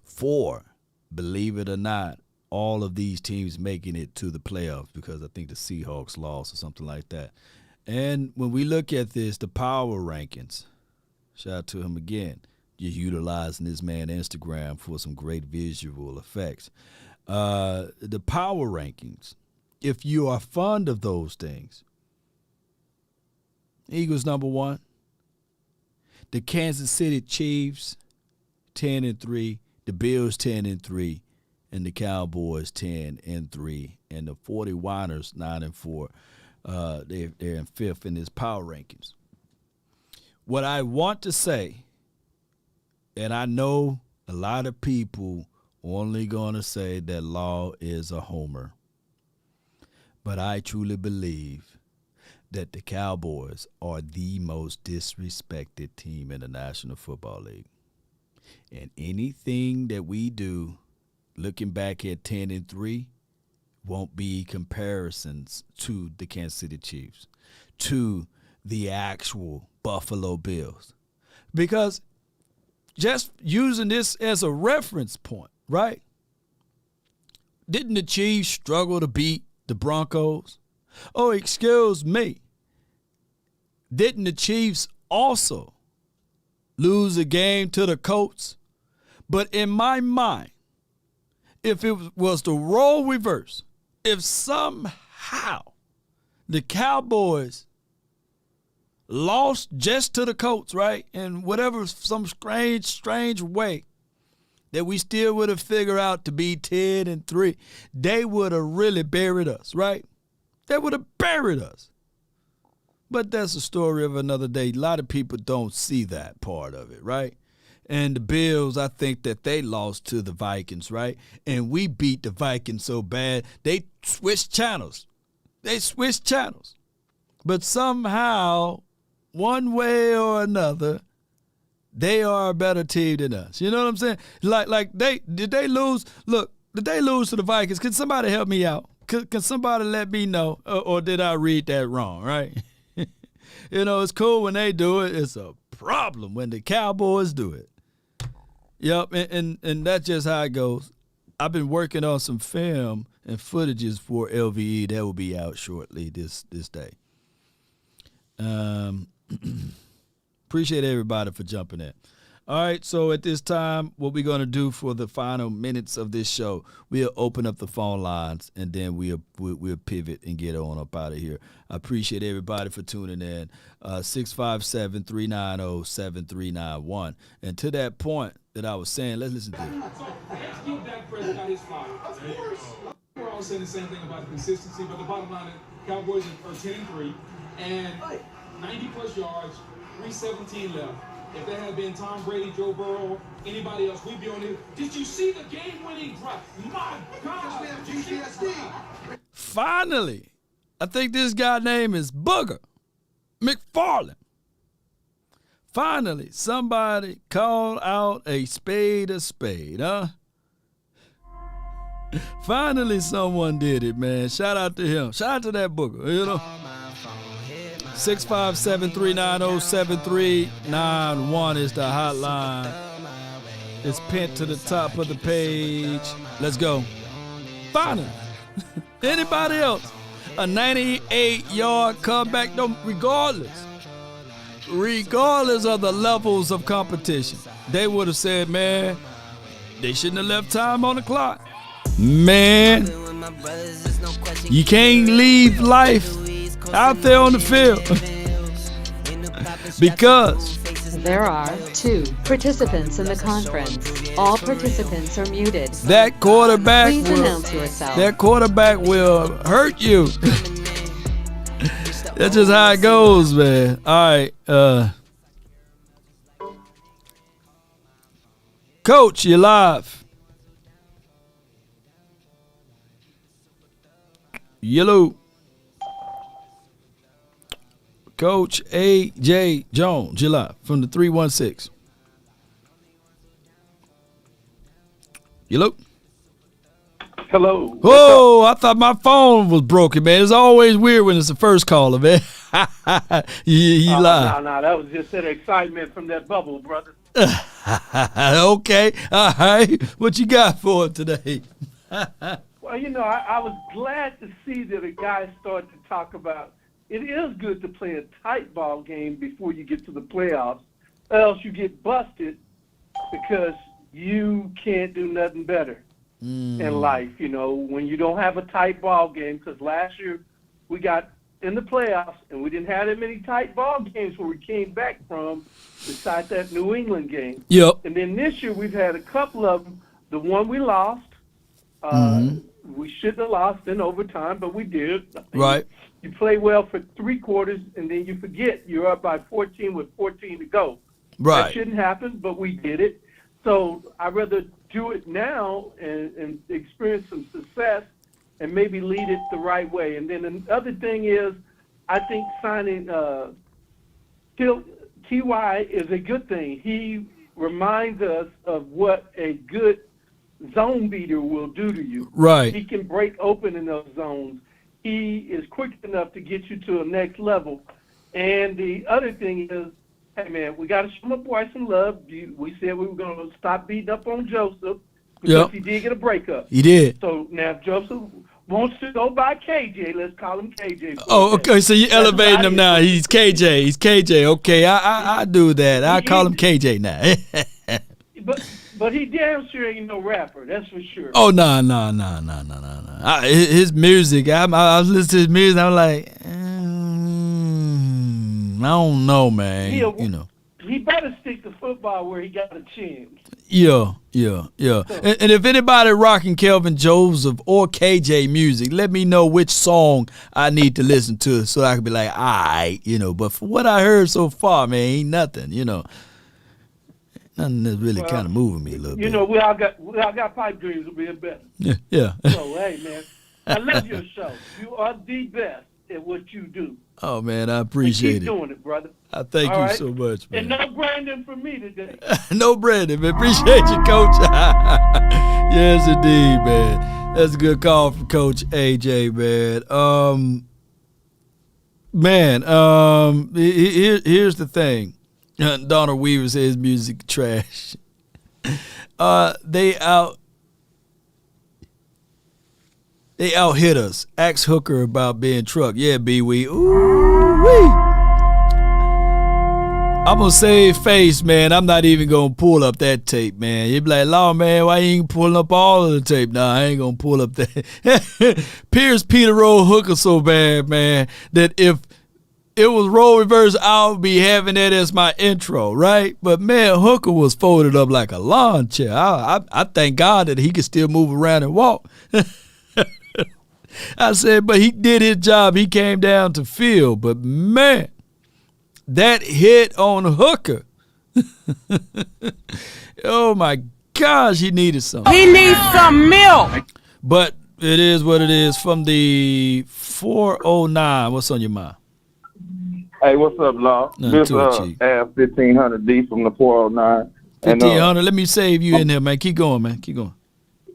for, believe it or not, all of these teams making it to the playoffs, because I think the Seahawks lost or something like that. And when we look at this, the power rankings, shout out to him again, just utilizing this man Instagram for some great visual effects. The power rankings, if you are fond of those things, Eagles number 1, the Kansas City Chiefs 10-3, the Bills 10-3, and the Cowboys 10-3, and the 49ers 9-4. They're in 5th in his power rankings. What I want to say, and I know a lot of people only going to say that Law is a homer, but I truly believe that the Cowboys are the most disrespected team in the National Football League. And anything that we do looking back at 10-3 won't be comparisons to the Kansas City Chiefs, to the actual Buffalo Bills. Because just using this as a reference point, right? Didn't the Chiefs struggle to beat the Broncos. Oh, excuse me. Didn't the Chiefs also lose a game to the Colts? But in my mind, if it was the role reverse, if somehow the Cowboys lost just to the Colts, right, in whatever some strange way that we still would have figured out to be 10-3, they would have really buried us, right? They would have buried us. But that's a story of another day. A lot of people don't see that part of it, right? And the Bills, I think that they lost to the Vikings, right? And we beat the Vikings so bad, they switched channels. But somehow, one way or another, they are a better team than us. You know what I'm saying? Did they lose? Look, did they lose to the Vikings? Can somebody help me out? Can somebody let me know? Or did I read that wrong, right? You know, it's cool when they do it. It's a problem when the Cowboys do it. Yep, and that's just how it goes. I've been working on some film and footages for LVE that will be out shortly this day. Appreciate everybody for jumping in. All right, so at this time, what we're going to do for the final minutes of this show, we'll open up the phone lines, and then we'll pivot and get on up out of here. I appreciate everybody for tuning in. 657-390-7391. And to that point that I was saying, let's listen to it. So let's give Dak Prescott his flowers. Of course. We're all saying the same thing about the consistency, but the bottom line is Cowboys are 10-3, and 90-plus yards, 3:17 left. If there had been Tom Brady, Joe Burrow, anybody else, we'd be on it. Did you see the game-winning drive? My God! Finally, I think this guy's name is Booger McFarland. Finally, somebody called out a spade, huh? Finally, someone did it, man. Shout out to him. Shout out to that Booger, you know. 657-390-7391 is the hotline. It's pinned to the top of the page. Let's go. Finally. Anybody else? A 98-yard comeback, regardless of the levels of competition. They would have said, man, they shouldn't have left time on the clock. Man, you can't leave life out there on the field because there are 2 participants in the conference. All participants are muted. That quarterback announce yourself. That quarterback will hurt you. That's just how it goes, man. All right, Coach, you're live. Yellow. Coach A.J. Jones, July, from the 316. Hello? Hello. Oh, I thought my phone was broken, man. It's always weird when it's the first caller, man. you lied. No, that was just that excitement from that bubble, brother. Okay. All right. What you got for it today? Well, you know, I was glad to see that a guy started to talk about it is good to play a tight ball game before you get to the playoffs, or else you get busted because you can't do nothing better in life, you know, when you don't have a tight ball game. Because last year we got in the playoffs and we didn't have that many tight ball games where we came back from, besides that New England game. Yep. And then this year we've had a couple of them. The one we lost, we shouldn't have lost in overtime, but we did. Right. You play well for 3 quarters, and then you forget you're up by 14 with 14 to go. Right. That shouldn't happen, but we did it. So I'd rather do it now and experience some success and maybe lead it the right way. And then another thing is, I think signing T.Y. is a good thing. He reminds us of what a good zone beater will do to you. Right. He can break open in those zones. He is quick enough to get you to a next level. And the other thing is, hey, man, we got to show my boy some love. We said we were going to stop beating up on Joseph because he did get a breakup. He did. So now if Joseph wants to go by KJ. Let's call him KJ. Oh, okay. So you elevating him now. He's KJ. He's KJ. Okay, I do that. I call him KJ now. But he damn sure ain't no rapper. That's for sure. Oh no. His music. I was listening to his music. I'm like, I don't know, man. You know. He better stick to football where he got a chance. Yeah. And if anybody rocking Kelvin Joseph or KJ music, let me know which song I need to listen to so I can be like, all right, you know. But for what I heard so far, man, ain't nothing, you know. Nothing that's really kind of moving me a little bit. You know, we all got pipe dreams of being better. Yeah. So, hey, man, I love your show. You are the best at what you do. Oh, man, I appreciate keep doing it, brother. I thank you so much, man. And no Brandon for me today. No Brandon, man. Appreciate you, Coach. Yes, indeed, man. That's a good call from Coach AJ, man. Here's the thing. Donald Weaver says music trash. They out hit us. Ask Hooker about being truck. Yeah, B-Wee. Ooh-wee. I'm going to save face, man. I'm not even going to pull up that tape, man. You'd be like, Lord, man, why you ain't pulling up all of the tape? Nah, I ain't going to pull up that. Pierce Peter Roll Hooker so bad, man, that if it was role reverse, I would be having that as my intro, right? But, man, Hooker was folded up like a lawn chair. I thank God that he could still move around and walk. I said, but he did his job. He came down to field. But, man, that hit on Hooker. Oh, my gosh, he needed something. He needs some milk. But it is what it is. From the 409, what's on your mind? Hey, what's up, Law? This Av 1500D from the 409. 1500. Let me save you in here, man. Keep going, man. Keep going.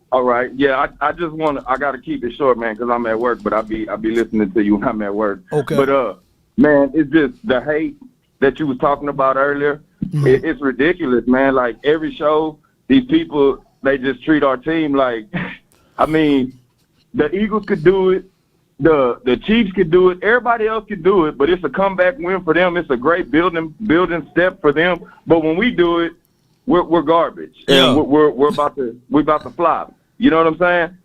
All right. Yeah, I just want to. I got to keep it short, man, because I'm at work. But I'll be listening to you when I'm at work. Okay. But man, it's just the hate that you was talking about earlier. It's ridiculous, man. Like every show, these people they just treat our team like. I mean, the Eagles could do it. The Chiefs could do it. Everybody else could do it, but it's a comeback win for them. It's a great building step for them. But when we do it, we're garbage. Yeah. And we're about to flop. You know what I'm saying?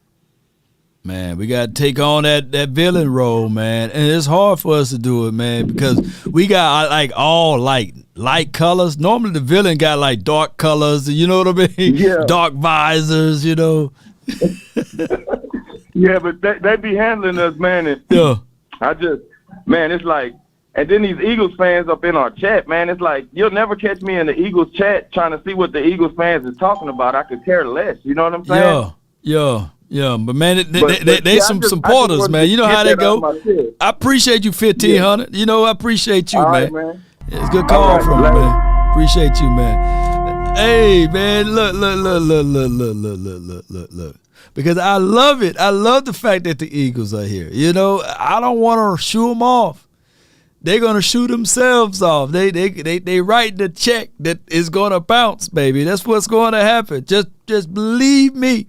Man, we got to take on that villain role, man. And it's hard for us to do it, man, because we got like all light colors. Normally the villain got like dark colors, you know what I mean? Yeah. Dark visors, you know. Yeah, but they be handling us, man. And yeah. It's like, and then these Eagles fans up in our chat, man, it's like, you'll never catch me in the Eagles chat trying to see what the Eagles fans is talking about. I could care less. You know what I'm saying? Yeah. But, man, they some supporters, man. You know how they go. I appreciate you, 1500. Yeah. You know, I appreciate you, all man. Right, man. It's a good call from you, man. Appreciate you, man. Hey, man, look. Because I love it. I love the fact that the Eagles are here. You know, I don't want to shoo them off. They're going to shoot themselves off. They write the check that is going to bounce, baby. That's what's going to happen. Just believe me.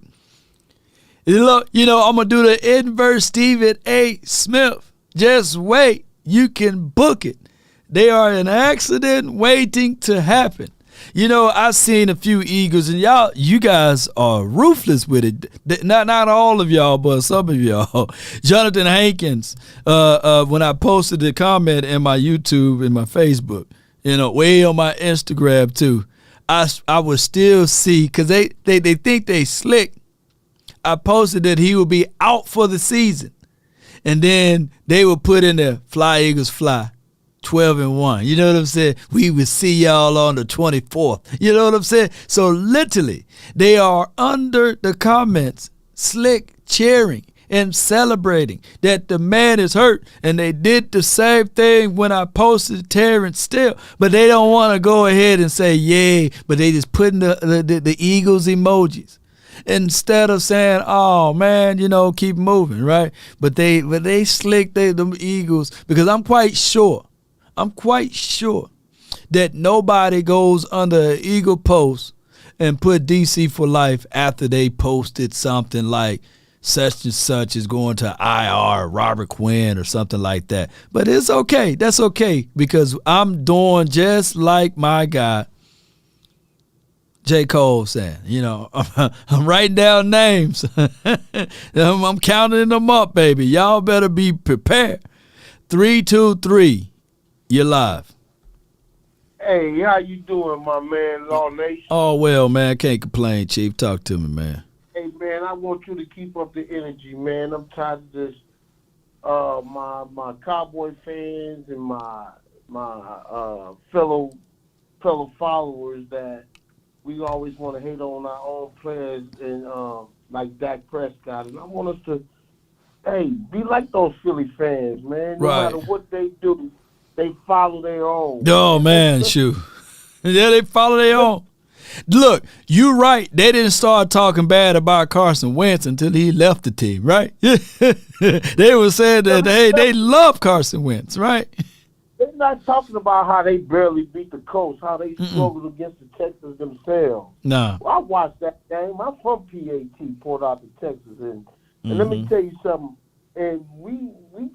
Look, you know, I'm going to do the inverse Stephen A. Smith. Just wait. You can book it. They are an accident waiting to happen. You know, I've seen a few Eagles, and you guys are ruthless with it. Not all of y'all, but some of y'all. Jonathan Hankins, when I posted the comment in my YouTube and my Facebook, you know, way on my Instagram too, I would still see, because they think they slick. I posted that he would be out for the season. And then they would put in there, Fly Eagles Fly. 12-1. You know what I'm saying? We will see y'all on the 24th. You know what I'm saying? So literally, they are under the comments, slick cheering and celebrating that the man is hurt. And they did the same thing when I posted Terrence Steele. But they don't want to go ahead and say, yay, but they just putting the Eagles emojis. Instead of saying, oh, man, you know, keep moving, right? But they slick them Eagles, because I'm quite sure that nobody goes under an Eagle post and put DC for life after they posted something like such and such is going to IR, Robert Quinn or something like that. But it's okay. That's okay because I'm doing just like my guy, J. Cole saying. You know, I'm writing down names. I'm counting them up, baby. Y'all better be prepared. 323, you're live. Hey, how you doing, my man, Law Nation? Oh, well, man, can't complain, Chief. Talk to me, man. Hey, man, I want you to keep up the energy, man. I'm tired of this. My Cowboy fans and my fellow followers that we always want to hate on our own players and like Dak Prescott. And I want us to, hey, be like those Philly fans, man. No matter what they do, they follow their own. Oh, man, shoot. Yeah, they follow their own. Look, you're right. They didn't start talking bad about Carson Wentz until he left the team, right? They were saying that, hey, they love Carson Wentz, right? They're not talking about how they barely beat the Colts, how they struggled against the Texans themselves. No. Well, I watched that game. I'm from PAT, Port Arthur, Texas. And let me tell you something. And we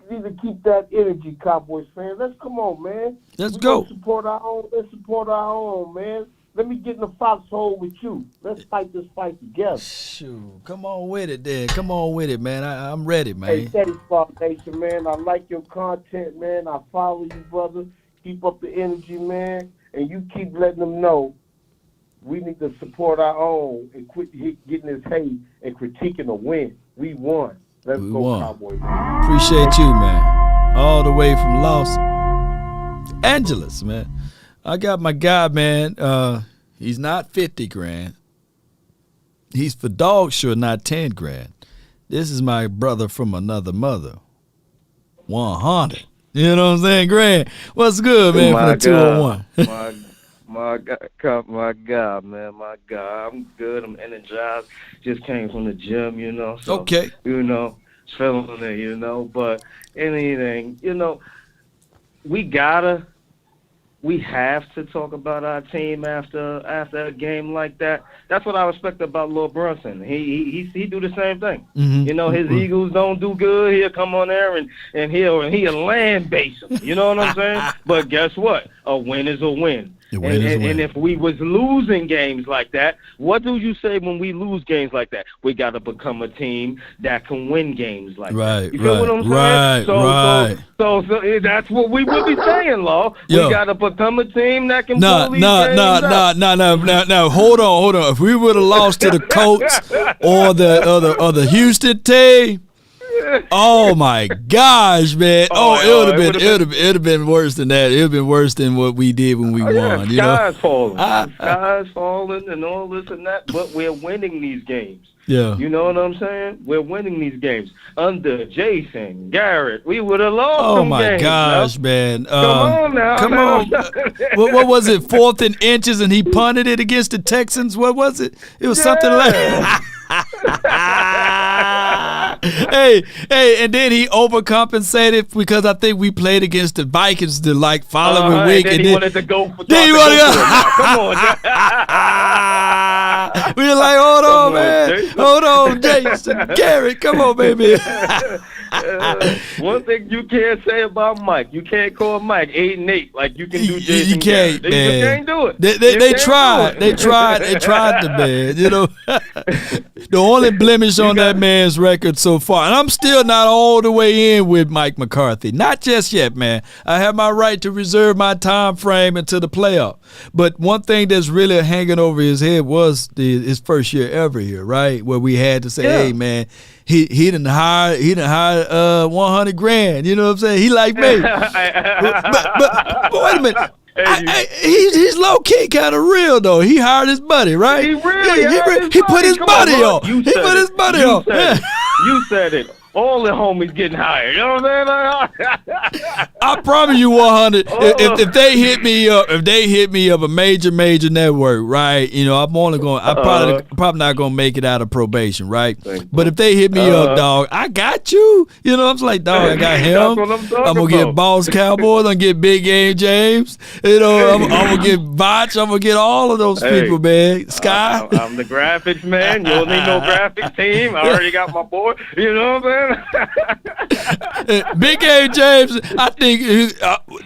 need to keep that energy, Cowboys fans. Let's come on, man. Let's go. Support our own. Let's support our own, man. Let me get in the foxhole with you. Let's fight this fight together. Shoot, come on with it, then. Come on with it, man. I'm ready, man. Hey, Steady Spot Nation, man. I like your content, man. I follow you, brother. Keep up the energy, man. And you keep letting them know we need to support our own and quit getting this hate and critiquing a win. We won. Let's go, Cowboys. Appreciate you, man. All the way from Los Angeles, man. I got my guy, man. He's not 50 grand. He's for dog sure not 10 grand. This is my brother from another mother. 100. You know what I'm saying? Grand. What's good, man, for the 201? My God, man, my God. I'm good. I'm energized. Just came from the gym, you know. So, okay. You know, feeling it, you know. But anything, you know, we have to talk about our team after a game like that. That's what I respect about Lil Brunson. He do the same thing. Mm-hmm. You know, his Eagles don't do good. He'll come on there and he'll land base them. You know what I'm saying? But guess what? A win is a win. And if we was losing games like that, what do you say when we lose games like that? We got to become a team that can win games like that. You feel what I'm saying? So that's what we would be saying, Law. Yo. We got to become a team that can pull these games out. No. Hold on. If we would have lost to the Colts or the Houston team, oh my gosh, man! It would have been worse than that. It would have been worse than what we did when we won. Sky's falling, and all this and that. But we're winning these games. Yeah. You know what I'm saying? We're winning these games under Jason Garrett. We would have lost. Oh my games, gosh, man! Come on now. Come on. What was it? 4th and inches, and he punted it against the Texans. What was it? It was something like. Hey, and then he overcompensated because I think we played against the Vikings the following week, and then he wanted to go for. Come on, we were like, hold on, man, Jason. Hold on, Jason Garrett, come on, baby. One thing you can't say about Mike, you can't call Mike 8-8 like you can do Jason. You can't, Garrett. man. You can't do it. They tried. They tried to, man. You know, the only blemish on that man's record so far, and I'm still not all the way in with Mike McCarthy. Not just yet, man. I have my right to reserve my time frame until the playoff. But one thing that's really hanging over his head was his first year ever here, right? Where we had to say, hey, man, he didn't hire 100 grand. You know what I'm saying? He like me. but wait a minute. He's low key kind of real though. He hired his buddy, right? He really he put his buddy on. He put his buddy on. You said it. all the homies getting hired. You know what I'm saying? I promise you 100. If they hit me up, a major network, right? You know, I'm probably not gonna make it out of probation, right? But if they hit me up, dog, I got you. You know, I'm like, dog, I got him. I'm gonna get Boss Cowboys. I'm gonna get Big Game James. You know, I'm gonna get Botch. I'm gonna get all of those people, man. Sky. I'm the graphics man. You don't need no graphics team. I already got my boy. You know what I'm saying? Big Game James, I think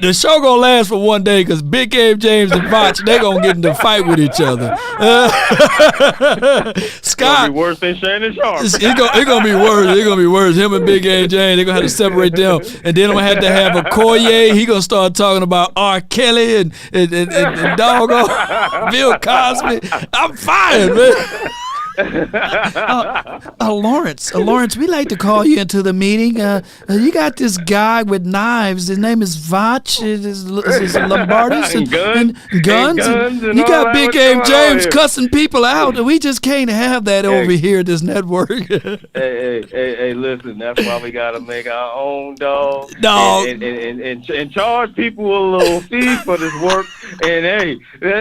the show gonna last for one day because Big Game James and Botch, they gonna get into a fight with each other. Scott, it's gonna be worse than Shannon Sharp. It's gonna be worse. It's gonna be worse. Him and Big Game James, they gonna have to separate them, and then I'm gonna have to have a Koye. He gonna start talking about R. Kelly and doggone Bill Cosby. I'm fired, man. Lawrence, we like to call you into the meeting. You got this guy with knives. His name is Vach. Is Lombardis and guns. And you got Big Game James cussing people out. We just can't have that over here at this network. hey, listen. That's why we gotta make our own dog. And charge people a little fee for this work. And hey,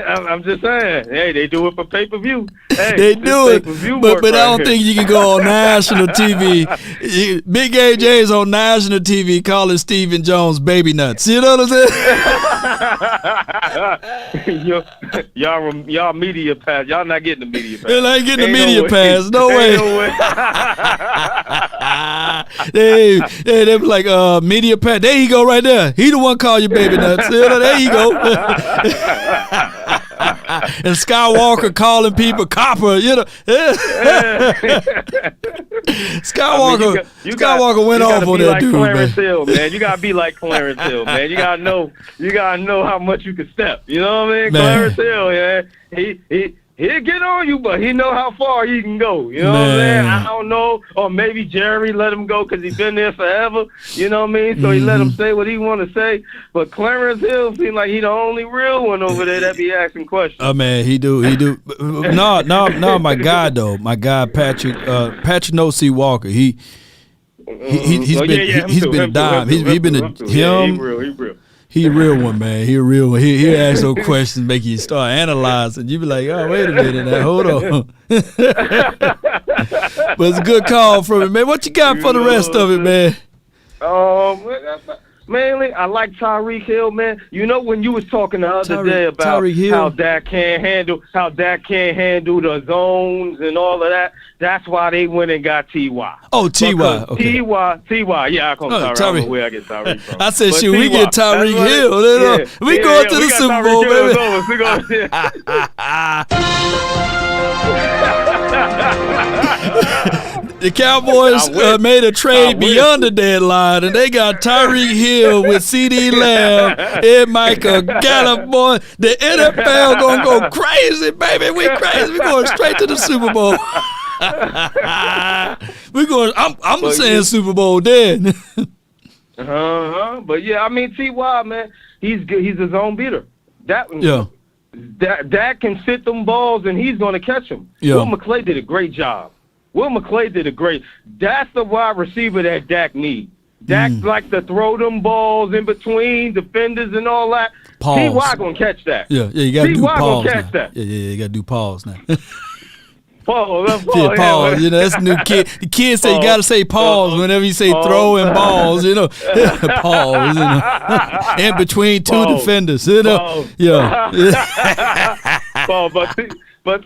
I'm just saying. Hey, they do it for pay-per-view. Hey, they do it. But I don't think you can go on national TV. Big Game James on national TV calling Stephen Jones baby nuts. You know what I'm saying? y'all media pass. Y'all not getting the media pass. They ain't getting the media pass. No way. They be like media pass. There you go right there. He the one call you baby nuts. You know, there you go. And Skywalker calling people copper, you know. Skywalker went off on that like dude, Clarence man. Hill, man. You gotta be like Clarence Hill, man. You gotta know how much you can step. You know what I mean? Man. Clarence Hill, yeah. He'll get on you, but he know how far he can go. You know what I'm saying? I don't know. Or maybe Jerry let him go because he's been there forever. You know what I mean? So he let him say what he want to say. But Clarence Hill seems like he the only real one over there that be asking questions. Oh, man, he do. No, my guy, though. My guy, Patrick No-C Walker. He's been a dime. He's been a him. Yeah, he real. He a real one, man. He a real one. He asks those questions, make you start analyzing. You be like, oh, wait a minute now. Hold on. But it's a good call from him, man. What you got for the rest of it, man? Mainly, I like Tyreek Hill, man. You know when you was talking the other day about how Dak can't handle the zones and all of that. That's why they went and got T.Y. Oh, T.Y. Okay. T.Y. Yeah, I call Tyreek. I don't know where I get Tyreek from. I said, shoot, we get Tyreek Hill. We going to the Super Bowl, baby. The Cowboys made a trade beyond the deadline, and they got Tyreek Hill with C.D. Lamb and Michael Gallup. Boy, the NFL gonna go crazy, baby. We crazy. We going straight to the Super Bowl. We going. I'm saying Super Bowl then. But yeah, I mean T.Y. man, he's good. He's his own beater. Dak can fit them balls, and he's gonna catch them. Yeah. Will McClay did a great job. That's the wide receiver that Dak needs. Dak like to throw them balls in between defenders and all that. T.Y. gonna catch that. Yeah, you gotta do pause. Gonna catch that. Yeah, you gotta do pause now. Pause. Yeah, pause. You know, that's a new kid. The kids say you gotta say pause whenever you say throw and balls. You know, pause. You know, in between two defenders. You know, Pause. But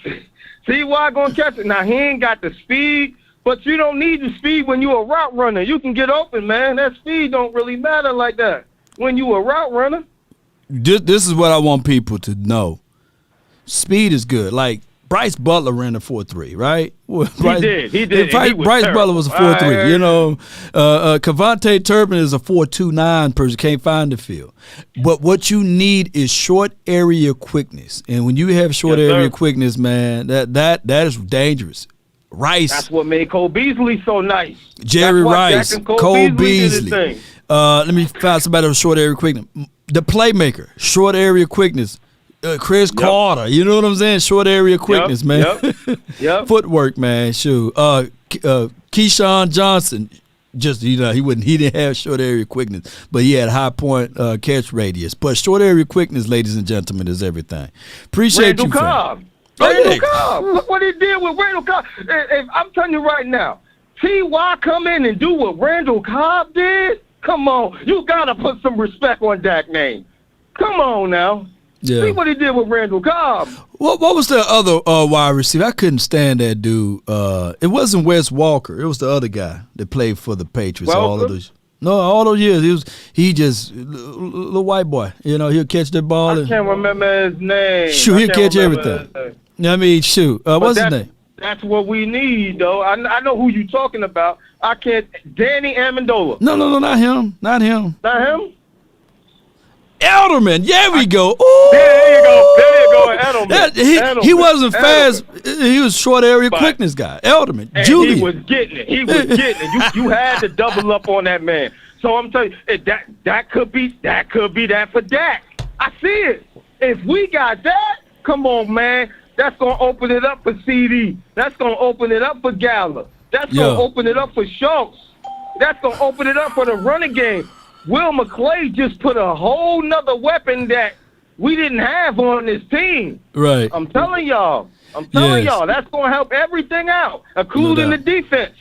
T.Y. gonna catch it. Now he ain't got the speed, but you don't need the speed when you're a route runner. You can get open, man. That speed don't really matter like that when you a route runner. This is what I want people to know. Speed is good. Like Bryce Butler ran a 4.3, right? He did. Bryce Butler was a 4.3. You know, Kevontae Turpin is a 4.29 person. Can't find the field. But what you need is short area quickness. And when you have short area quickness, man, that is dangerous. Rice. That's what made Cole Beasley so nice. Jerry Rice, Cole Beasley. Let me find somebody with short area quickness. The playmaker, short area quickness. Chris Carter, you know what I'm saying? Short area quickness, man. Yep. Footwork, man. Shoot. Keyshawn Johnson, Just he didn't have short area quickness, but he had high point catch radius. But short area quickness, ladies and gentlemen, is everything. Appreciate Randall you, Cobb. fam. Randall Cobb. Look what he did with Randall Cobb. If I'm telling you right now, T.Y. come in and do what Randall Cobb did? Come on. You got to put some respect on Dak's name. Come on now. Yeah. See what he did with Randall Cobb. What was the other wide receiver? I couldn't stand that dude. It wasn't Wes Walker. It was the other guy that played for the Patriots all those years. He just little white boy. You know, he'll catch the ball. I can't remember his name. Shoot, he'll catch everything. I mean, shoot. What's his name? That's what we need, though. I know who you're talking about. I can't. Danny Amendola. No, not him. Not him. Not him? Elderman. Yeah, we go. Ooh. There you go, Edelman. He wasn't fast. He was short area quickness guy. Elderman. And Julian. he was getting it. You had to double up on that man. So I'm telling you, that could be that for Dak. I see it. If we got that, come on, man. That's gonna open it up for CD. That's gonna open it up for Gallup. That's gonna open it up for Schultz. That's gonna open it up for the running game. Will McClay just put a whole nother weapon that we didn't have on this team. Right. I'm telling y'all. That's going to help everything out, including the defense.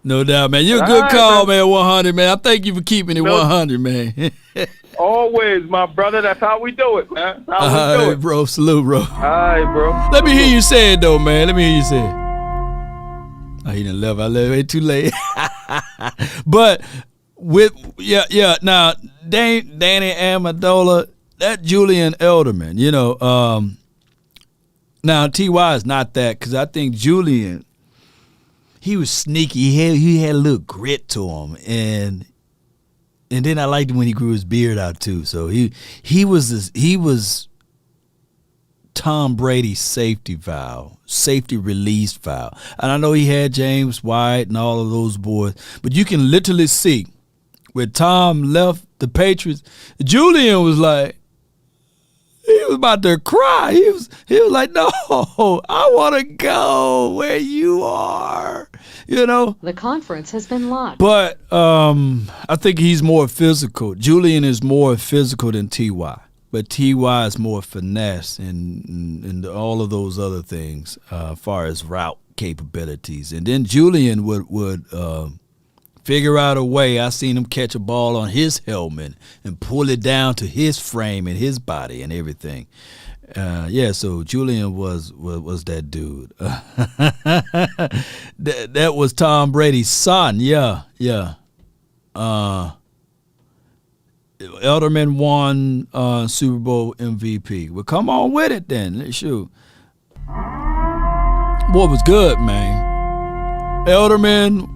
No doubt, man. You're a good call, man, 100, man. I thank you for keeping it 100, man. Always, my brother. That's how we do it, man. That's how we do it. Bro. Salute, bro. All right, bro. Let me hear you say it, though, man. Let me hear you say it. Oh, he didn't love. I love it too late. But now Danny Amendola, that Julian Edelman, you know. Now T.Y. is not that, because I think Julian, he was sneaky. He had a little grit to him, and then I liked him when he grew his beard out too. So he was Tom Brady's safety release valve. And I know he had James White and all of those boys, but you can literally see when Tom left the Patriots, Julian was like, he was about to cry. He was like, no, I want to go where you are, you know. The conference has been locked. But I think he's more physical. Julian is more physical than T.Y., but T.Y. is more finesse and all of those other things as far as route capabilities. And then Julian would figure out a way. I seen him catch a ball on his helmet and pull it down to his frame and his body and everything. So Julian was that dude. That was Tom Brady's son. Yeah. Edelman won Super Bowl MVP. Well, come on with it then. Shoot. Boy, was good, man. Edelman,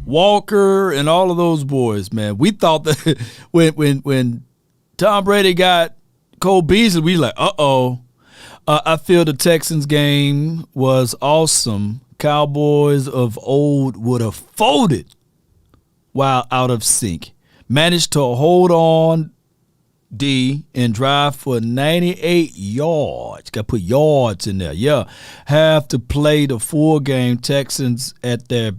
Walker, and all of those boys, man. We thought that when Tom Brady got Cole Beasley, we like, I feel the Texans game was awesome. Cowboys of old would have folded while out of sync. Managed to hold on, D, and drive for 98 yards. Got to put yards in there. Yeah, have to play the full game. Texans at their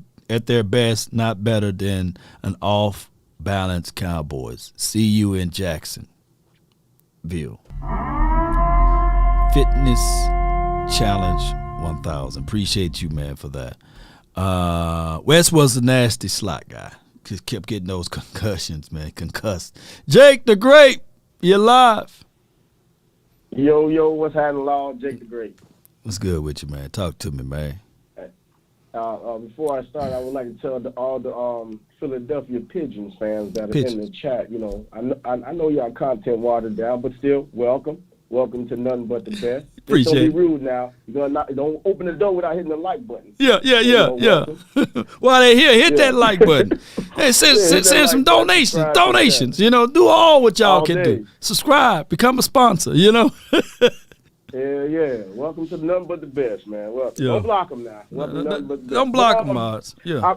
best, not better than an off-balance Cowboys. See you in Jacksonville. Fitness Challenge 1000. Appreciate you, man, for that. Wes was a nasty slot guy. Just kept getting those concussions, man. Concussed. Jake the Great, you live. Yo, what's happening, Lord? Jake the Great. What's good with you, man? Talk to me, man. Before I start, I would like to tell all the Philadelphia Pigeons fans that are in the chat, you know, I know y'all content watered down, but still, welcome. Welcome to Nothing But the Best. Appreciate it. Don't be rude now. You're gonna don't open the door without hitting the like button. Yeah. While they're here, hit that like button. Hey, send some donations. You know, do all what y'all can do. Subscribe, become a sponsor. You know. Yeah. Welcome to Nothing But the Best, man. Welcome. Don't block them now. Don't block them, Mods. Yeah.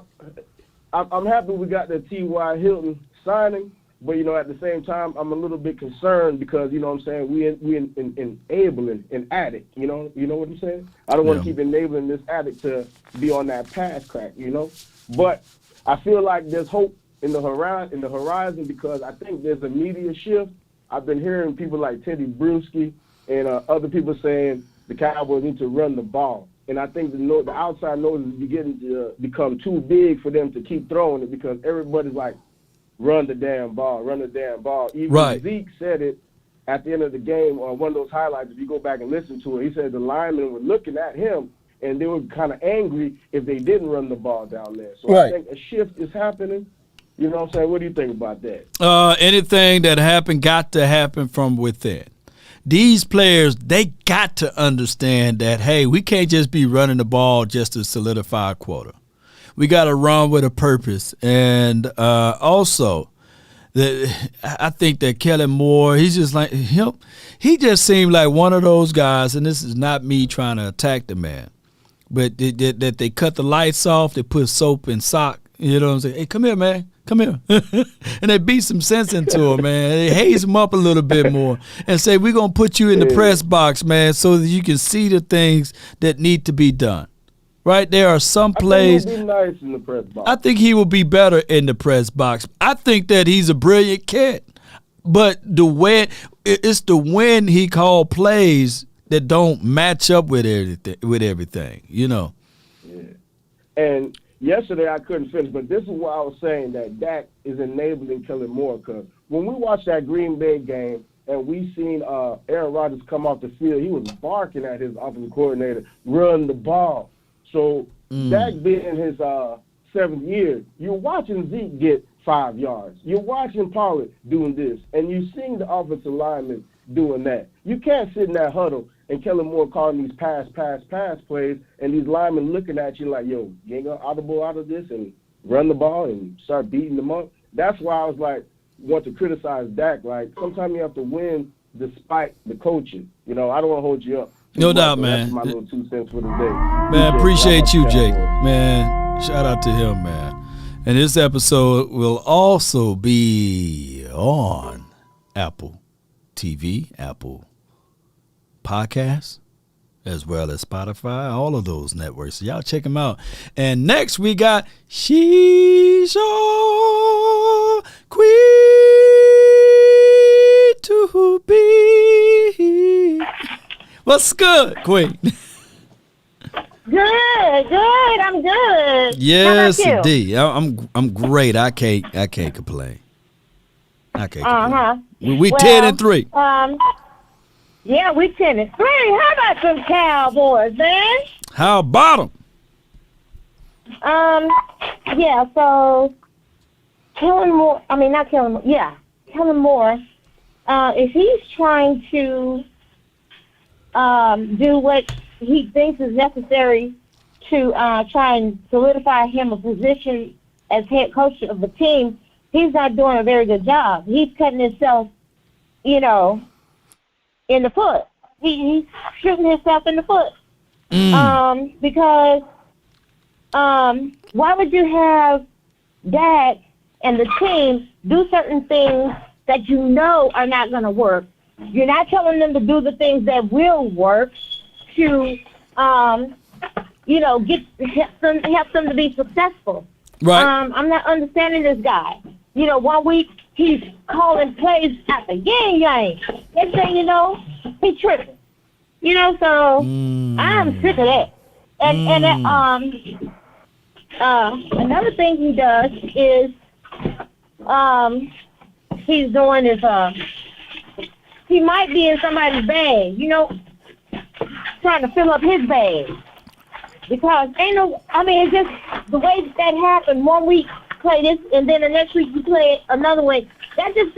I'm happy we got the T.Y. Hilton signing. But, you know, at the same time, I'm a little bit concerned because, you know what I'm saying, we enabling an addict, you know what I'm saying? I don't want to keep enabling this addict to be on that pass crack, you know? But I feel like there's hope in the horizon because I think there's a media shift. I've been hearing people like Teddy Bruschi and other people saying the Cowboys need to run the ball. And I think the outside noise is beginning to become too big for them to keep throwing it because everybody's like, run the damn ball, run the damn ball. Even Zeke said it at the end of the game on one of those highlights. If you go back and listen to it, he said the linemen were looking at him and they were kind of angry if they didn't run the ball down there. So I think a shift is happening. You know what I'm saying? What do you think about that? Anything that happened got to happen from within. These players, they got to understand that, hey, we can't just be running the ball just to solidify a quota. We got to run with a purpose. And also, I think that Kellen Moore, he's just like him. He just seemed like one of those guys, and this is not me trying to attack the man, but that they cut the lights off, they put soap in sock. You know what I'm saying? Hey, come here, man. Come here. And they beat some sense into him, man. They haze him up a little bit more and say, we're going to put you in the press box, man, so that you can see the things that need to be done. Right? There are some plays. I think he'll be nice in the press box. I think he will be better in the press box. I think that he's a brilliant kid. But it's the when he called plays that don't match up with everything, you know. Yeah. And yesterday I couldn't finish, but this is why I was saying that Dak is enabling Kellen Moore, because when we watched that Green Bay game and we seen Aaron Rodgers come off the field, he was barking at his offensive coordinator, run the ball. So Dak being in his seventh year, you're watching Zeke get 5 yards. You're watching Pollard doing this, and you're seeing the offensive linemen doing that. You can't sit in that huddle and Kellen Moore calling these pass plays, and these linemen looking at you like, yo, you ain't gonna audible out of this and run the ball and start beating them up. That's why I was like, want to criticize Dak. Like, sometimes you have to win despite the coaching. You know, I don't want to hold you up. No doubt, man. That's my little 2 cents for the day. Man, appreciate you, Jake. Man, shout out to him, man. And this episode will also be on Apple TV, Apple Podcasts, as well as Spotify, all of those networks. So y'all check them out. And next we got She's Your Queen to Be. What's good, Queen? Good. I'm good. Yes, indeed. I'm great. I can't complain. We 10-3. Yeah, we 10-3. How about some Cowboys, man? How about them? Yeah. So Kellen Moore. I mean, not Kellen Moore. Yeah, Kellen Moore. If he's trying to do what he thinks is necessary to try and solidify him a position as head coach of the team, he's not doing a very good job. He's cutting himself, in the foot. He's shooting himself in the foot. Because why would you have Dak and the team do certain things that you know are not going to work? You're not telling them to do the things that will work to, help them to be successful. Right. I'm not understanding this guy. 1 week he's calling plays at the yang. Next thing you know, he tripping. So I'm sick of that. And another thing he does is he's doing is he might be in somebody's bag, trying to fill up his bag. Because it's just the way that happened. 1 week play this, and then the next week you play another way. That it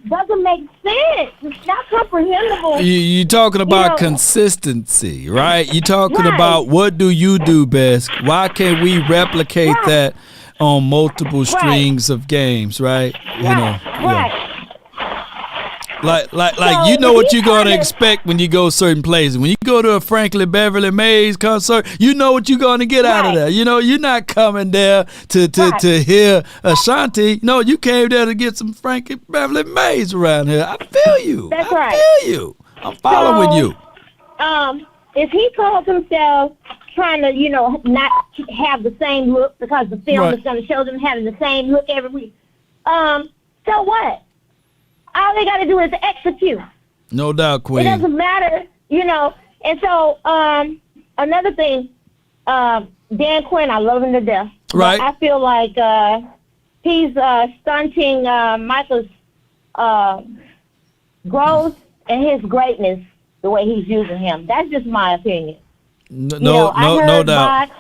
doesn't make sense. It's not comprehensible. You're talking about consistency, right? You're talking about what do you do best? Why can't we replicate that on multiple strings of games, right? Like what you're going to expect when you go certain places. When you go to a Franklin Beverly Mays concert, you know what you're going to get out of there. You're not coming there to hear Ashanti. No, you came there to get some Franklin Beverly Mays around here. I feel you. That's I feel you. I'm following you. If he calls himself trying to, not have the same look because the film is going to show them having the same look every week. So what? All they got to do is execute. No doubt, Queen. It doesn't matter, And so another thing, Dan Quinn, I love him to death. Right. But I feel like he's stunting Michael's growth and his greatness the way he's using him. That's just my opinion. No doubt.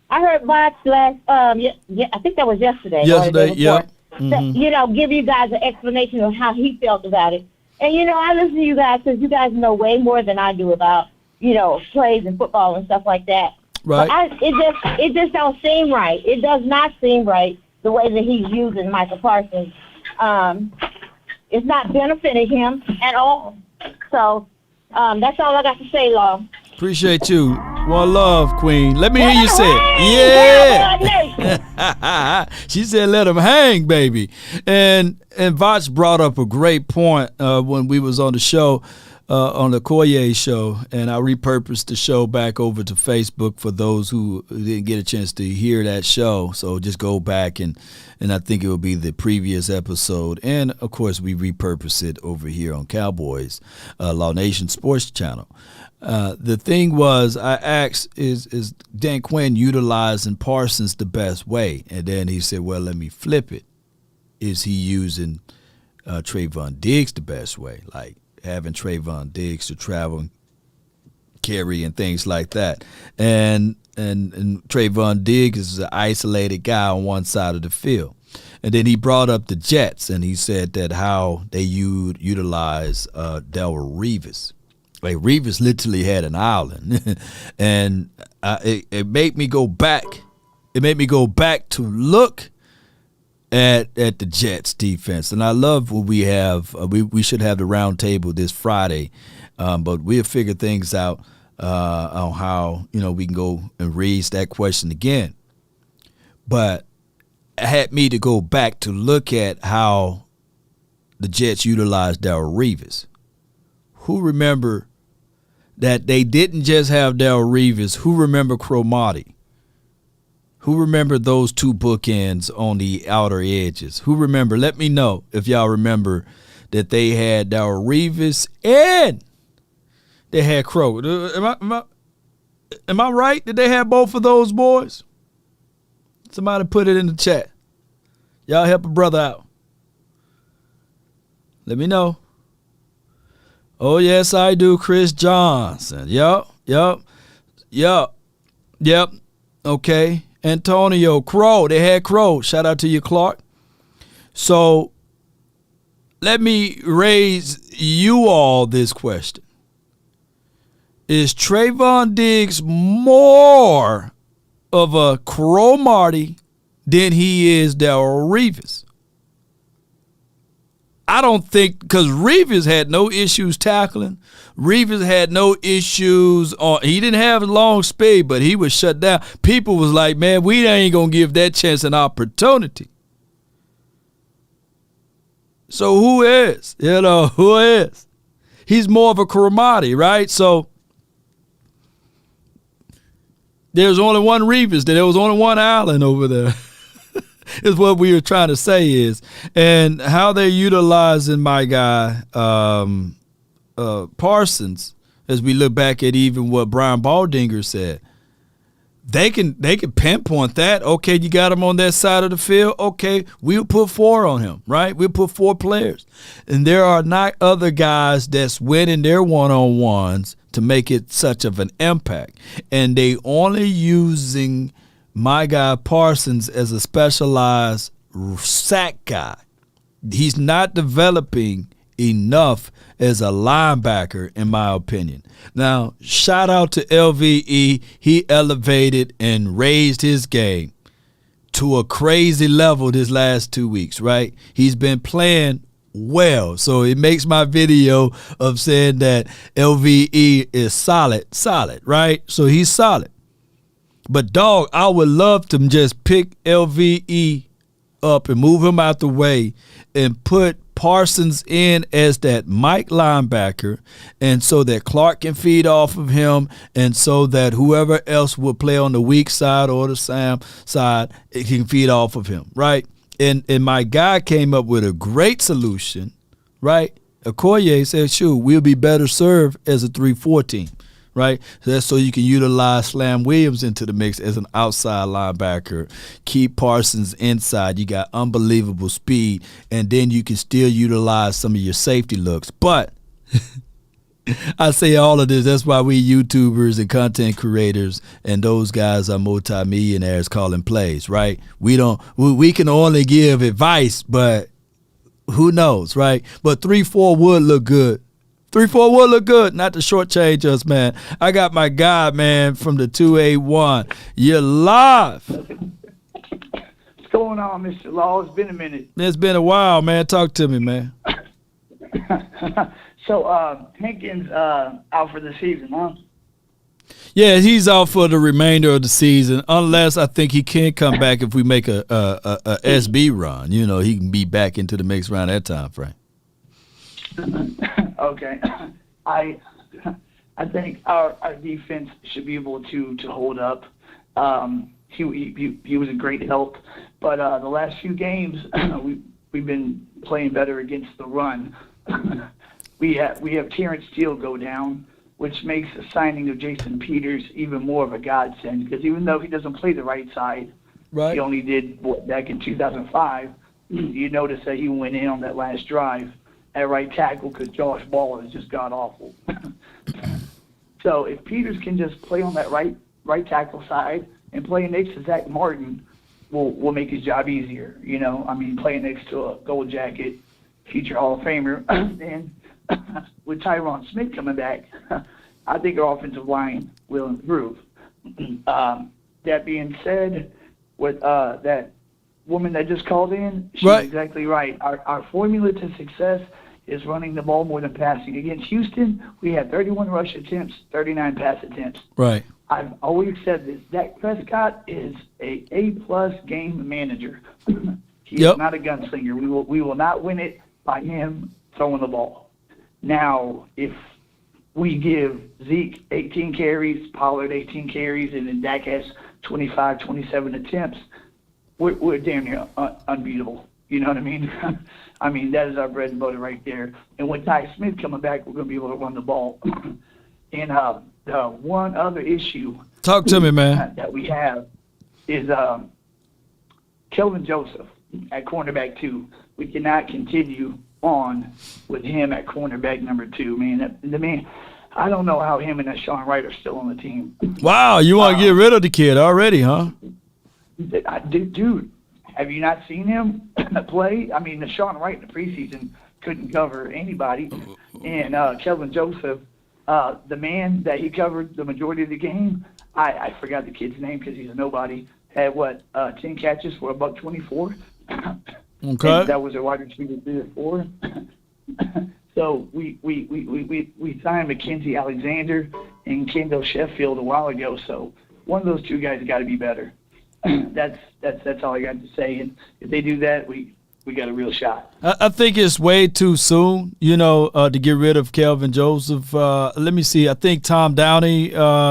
I heard Box last, I think that was yesterday. Yesterday, yeah. Give you guys an explanation of how he felt about it. And, I listen to you guys because you guys know way more than I do about, plays and football and stuff like that. Right. But it just don't seem right. It does not seem right the way that he's using Michael Parsons. It's not benefiting him at all. So that's all I got to say, Law. Appreciate you. One love, Queen. Let me hear you say it. Yeah. She said, let him hang, baby. And Voch brought up a great point when we was on the show, on the Koye show, and I repurposed the show back over to Facebook for those who didn't get a chance to hear that show. So just go back and I think it will be the previous episode. And, of course, we repurpose it over here on Cowboys, Law Nation Sports Channel. The thing was, I asked, is Dan Quinn utilizing Parsons the best way? And then he said, well, let me flip it. Is he using Trayvon Diggs the best way? Like having Trayvon Diggs to travel and carry and things like that. And Trayvon Diggs is an isolated guy on one side of the field. And then he brought up the Jets, and he said that how they utilize Darrelle Revis. Like Revis literally had an island, and it made me go back. It made me go back to look at the Jets defense, and I love what we have. We should have the round table this Friday, but we'll figure things out on how we can go and raise that question again. But it had me to go back to look at how the Jets utilized Darrelle Revis. Who remember that they didn't just have Darrelle Revis? Who remember Cromartie? Who remember those two bookends on the outer edges? Who remember? Let me know if y'all remember that they had Darrelle Revis and they had Crow. Am I right? Did they have both of those boys? Somebody put it in the chat. Y'all help a brother out. Let me know. Oh, yes, I do, Chris Johnson. Yup. Okay. Antonio, Crow. They had Crow. Shout out to you, Clark. So let me raise you all this question. Is Trayvon Diggs more of a Cromartie than he is Darrelle Revis? I don't think, because Revis had no issues tackling. Revis had no issues he didn't have a long speed, but he was shut down. People was like, man, we ain't going to give that chance an opportunity. So who is? Who is? He's more of a Cromartie, right? So there's only one Revis. There was only one Allen over there. Is what we were trying to say is, and how they're utilizing my guy Parsons, as we look back at even what Brian Baldinger said, they can pinpoint that. Okay, you got him on that side of the field. Okay, we'll put 4 on him, right? We'll put 4 players, and there are not other guys that's winning their one-on-ones to make it such of an impact, and they only using my guy Parsons as a specialized sack guy. He's not developing enough as a linebacker, in my opinion. Now, shout out to LVE. He elevated and raised his game to a crazy level this last 2 weeks, right? He's been playing well. So it makes my video of saying that LVE is solid, right? So he's solid. But, dog, I would love to just pick LVE up and move him out the way and put Parsons in as that Mike linebacker, and so that Clark can feed off of him, and so that whoever else will play on the weak side or the Sam side, it can feed off of him, right? And my guy came up with a great solution, right? Okoye said, shoot, we'll be better served as a 3-4 team, right? So that's so you can utilize Slam Williams into the mix as an outside linebacker, keep Parsons inside. You got unbelievable speed, and then you can still utilize some of your safety looks. But I say all of this, that's why we YouTubers and content creators and those guys are multimillionaires calling plays, right? We can only give advice, but who knows, right? But 3-4 would look good. 3-4 would look good, not to shortchange us, man. I got my guy, man, from the 281. You're live. What's going on, Mr. Law? It's been a minute. It's been a while, man. Talk to me, man. So, Hankins out for the season, huh? Yeah, he's out for the remainder of the season, unless I think he can come back if we make a SB run. You know, he can be back into the mix around that time frame. Okay. I think our defense should be able to hold up. He was a great help, but the last few games we've been playing better against the run. We have Terrence Steele go down, which makes the signing of Jason Peters even more of a godsend, because even though he doesn't play the right side, right. He only did back in 2005. You notice that he went in on that last drive at right tackle because Josh Ball is just god-awful. So if Peters can just play on that right tackle side and play next to Zach Martin, will make his job easier. You know, I mean, playing next to a Gold Jacket, future Hall of Famer, and with Tyron Smith coming back, I think our offensive line will improve. That being said, with that woman that just called in, she's right. Exactly right. Our formula to success is running the ball more than passing. Against Houston, we had 31 rush attempts, 39 pass attempts. Right. I've always said this. Dak Prescott is A-plus game manager. He's not a gunslinger. We will not win it by him throwing the ball. Now, if we give Zeke 18 carries, Pollard 18 carries, and then Dak has 25, 27 attempts, we're damn near unbeatable. You know what I mean? I mean, that is our bread and butter right there. And with Ty Smith coming back, we're going to be able to run the ball. And one other issue talk to me, man, that we have is Kelvin Joseph at cornerback 2. We cannot continue on with him at cornerback number 2. Man, the man, I don't know how him and Sean Wright are still on the team. Wow, you want to get rid of the kid already, huh? Dude, have you not seen him play? I mean, Sean Wright in the preseason couldn't cover anybody, and Kelvin Joseph, the man that he covered the majority of the game, I forgot the kid's name because he's a nobody, had 10 catches for $124. Okay. And that was a wide receiver 3 or 4. So we signed Mackenzie Alexander and Kendall Sheffield a while ago. So one of those two guys got to be better. That's all I got to say. And if they do that, we got a real shot. I think it's way too soon, to get rid of Kelvin Joseph. Let me see. I think Tom Downey,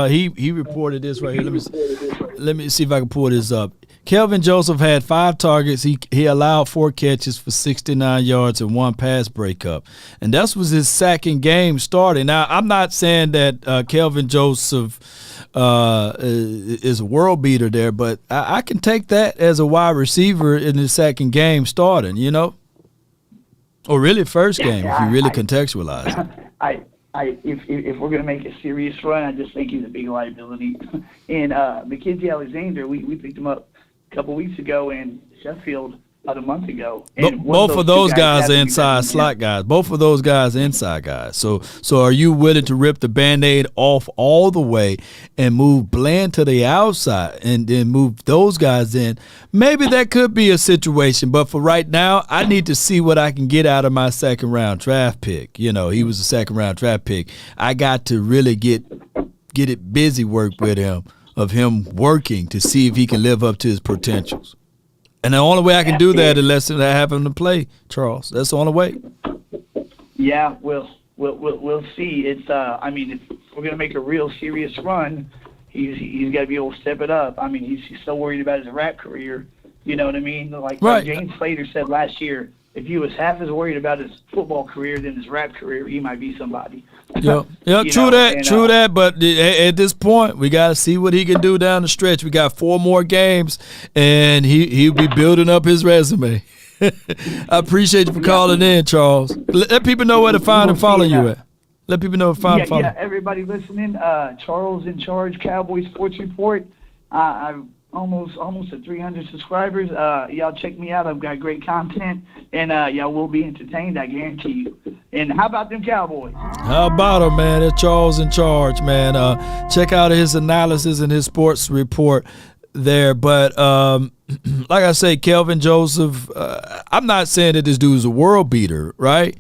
he reported this right here. Let me see if I can pull this up. Kelvin Joseph had 5 targets. He allowed 4 catches for 69 yards and 1 pass breakup. And that was his second game starting. Now, I'm not saying that Kelvin Joseph is a world beater there, but I can take that as a wide receiver in his second game starting, Or really first game, if you really contextualize it. If we're going to make a serious run, I just think he's a big liability. And Mackenzie Alexander, we picked him up a couple weeks ago, and Sheffield about a month ago. And both of those guys are inside slot guys. Both of those guys are inside guys. So are you willing to rip the Band-Aid off all the way and move Bland to the outside and then move those guys in? Maybe that could be a situation, but for right now, I need to see what I can get out of my second-round draft pick. He was a second-round draft pick. I got to really get it busy work with him, of him working to see if he can live up to his potentials. And the only way I can do that is unless I have him to play, Charles. That's the only way. Yeah, we'll see. It's I mean, if we're gonna make a real serious run, he's got to be able to step it up. I mean, he's so worried about his rap career. You know what I mean? Like James Slater said last year, if he was half as worried about his football career than his rap career, he might be somebody. Yeah, true that. But at this point, we got to see what he can do down the stretch. We got 4 more games, and he'll be building up his resume. I appreciate you for calling in, Charles. Let people know where to find and follow you at. Let people know where to find and follow. Yeah, everybody listening, Charles in Charge, Cowboys Sports Report. I'm almost at 300 subscribers. Y'all check me out. I've got great content, and y'all will be entertained, I guarantee you. And how about them Cowboys? How about them, man? It's Charles in Charge, man. Check out his analysis and his sports report there. But like I say, Kelvin Joseph, I'm not saying that this dude's a world beater, right?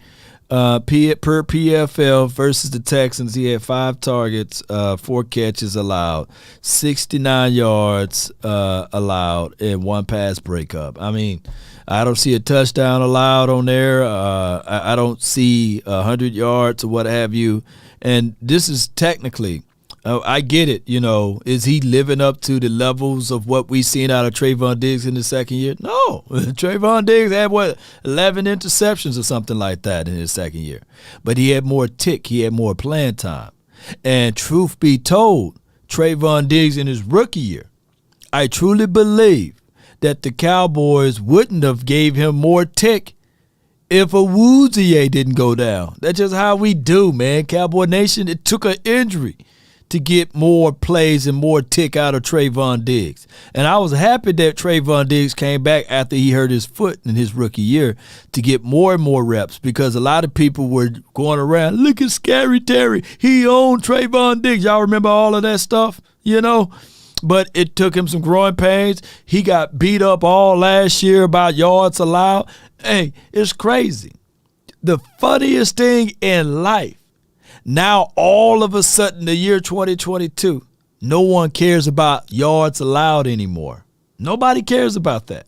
Per PFL versus the Texans, he had 5 targets, 4 catches allowed, 69 yards allowed, and 1 pass breakup. I mean, I don't see a touchdown allowed on there. I don't see 100 yards or what have you. And this is technically, I get it, is he living up to the levels of what we seen out of Trayvon Diggs in the second year? No. Trayvon Diggs had, 11 interceptions or something like that in his second year. But he had more tick. He had more playing time. And truth be told, Trayvon Diggs in his rookie year, I truly believe that the Cowboys wouldn't have gave him more tick if a Woozier didn't go down. That's just how we do, man. Cowboy Nation, it took an injury to get more plays and more tick out of Trayvon Diggs. And I was happy that Trayvon Diggs came back after he hurt his foot in his rookie year to get more and more reps, because a lot of people were going around, look at Scary Terry, he owned Trayvon Diggs. Y'all remember all of that stuff, But it took him some growing pains. He got beat up all last year about yards allowed. Hey, it's crazy. The funniest thing in life, now, all of a sudden, the year 2022, no one cares about yards allowed anymore. Nobody cares about that.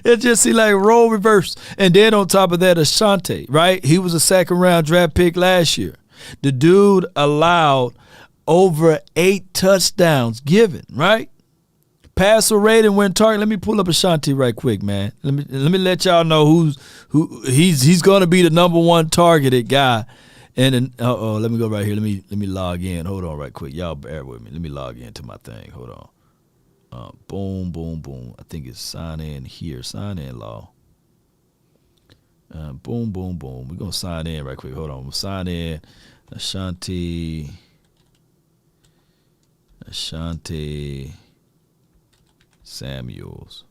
It just seems like role reverse. And then on top of that, Ashanti, right? He was a second-round draft pick last year. The dude allowed over 8 touchdowns given, right? Passer rating when target. Let me pull up Ashanti right quick, man. Let me let y'all know who he's going to be the number 1 targeted guy. And then, let me go right here. Let me log in. Hold on right quick. Y'all bear with me. Let me log into my thing. Hold on. Boom, boom, boom. I think it's sign in here. Sign in law. Boom, boom, boom. We're going to sign in right quick. Hold on. We'll sign in. Ashanti Samuels.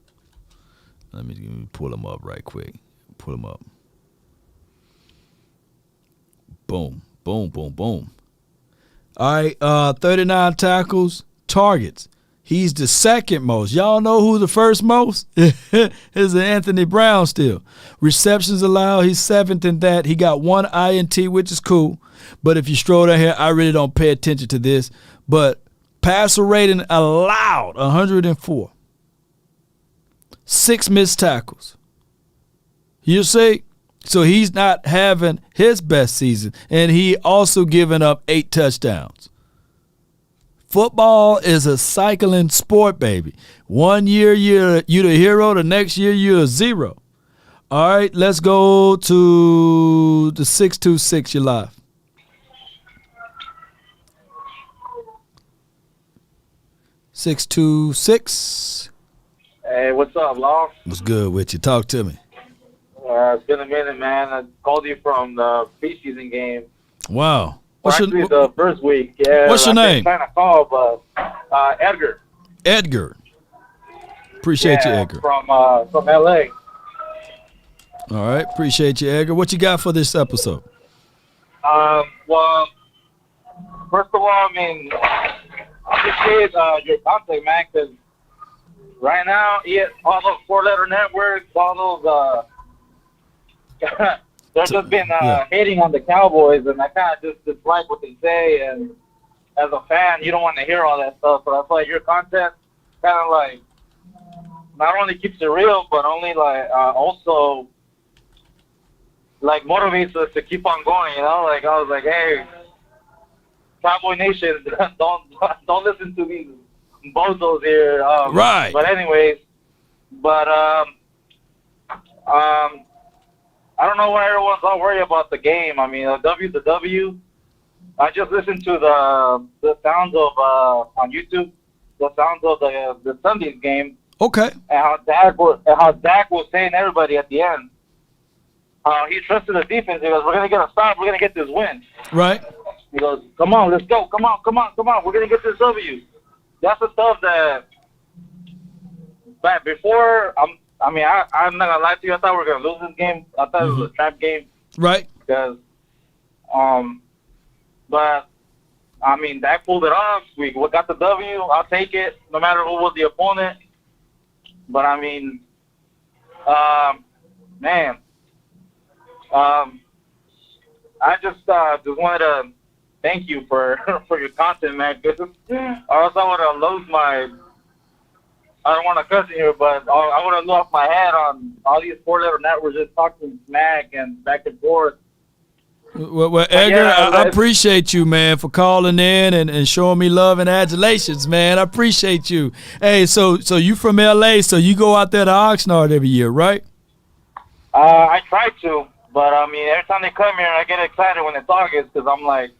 Let me pull him up right quick. Pull him up. Boom, boom, boom, boom. All right, 39 tackles, targets. He's the second most. Y'all know who the first most? Is Anthony Brown still. Receptions allowed, he's 7th in that. He got 1 INT, which is cool. But if you stroll down here, I really don't pay attention to this. But passer rating allowed, 104. 6 missed tackles. You see? So he's not having his best season, and he also giving up 8 touchdowns. Football is a cycling sport, baby. 1 year you're the hero, the next year you're a zero. All right, let's go to the 626. You're live. $626. Hey, what's up, Law? What's good with you? Talk to me. It's been a minute, man. I called you from the preseason game. Wow. The first week. Yeah. What's your name? I'm trying to call, but Edgar. Edgar. Appreciate you, Edgar. From LA. All right. Appreciate you, Edgar. What you got for this episode? Well, first of all, I mean, I appreciate your contact, man, because right now, all those 4-letter networks, all those they've just been hating on the Cowboys, and I kind of just dislike what they say. And as a fan, you don't want to hear all that stuff. So I feel like your content kind of like not only keeps it real, but only also motivates us to keep on going. Like I was like, hey, Cowboy Nation, don't listen to these bozos here. Right. But anyways, I don't know why everyone's all worried about the game. I mean, a W's a W. I just listened to the sounds of on YouTube, the sounds of the Sunday's game. Okay. And how Dak was saying to everybody at the end, he trusted the defense. He goes, "We're gonna get a stop. We're gonna get this win." Right. He goes, "Come on, let's go. Come on. We're gonna get this W." That's the stuff that. But before, I'm not gonna lie to you. I thought we were gonna lose this game. I thought it was a trap game. Right. Because, but I mean, Dak pulled it off. We got the W. I'll take it, no matter who was the opponent. But I mean, man, I just wanted to thank you for your content, man. Cause or else I would have lost my. I don't want to cuss in here, but I would have lost my head on all these 4-letter networks just talking smack and back and forth. Well, Edgar, I appreciate you, man, for calling in and showing me love and adulations, man. I appreciate you. Hey, so you from L.A., so you go out there to Oxnard every year, right? I try to, but, I mean, every time they come here, I get excited when it's August because I'm like,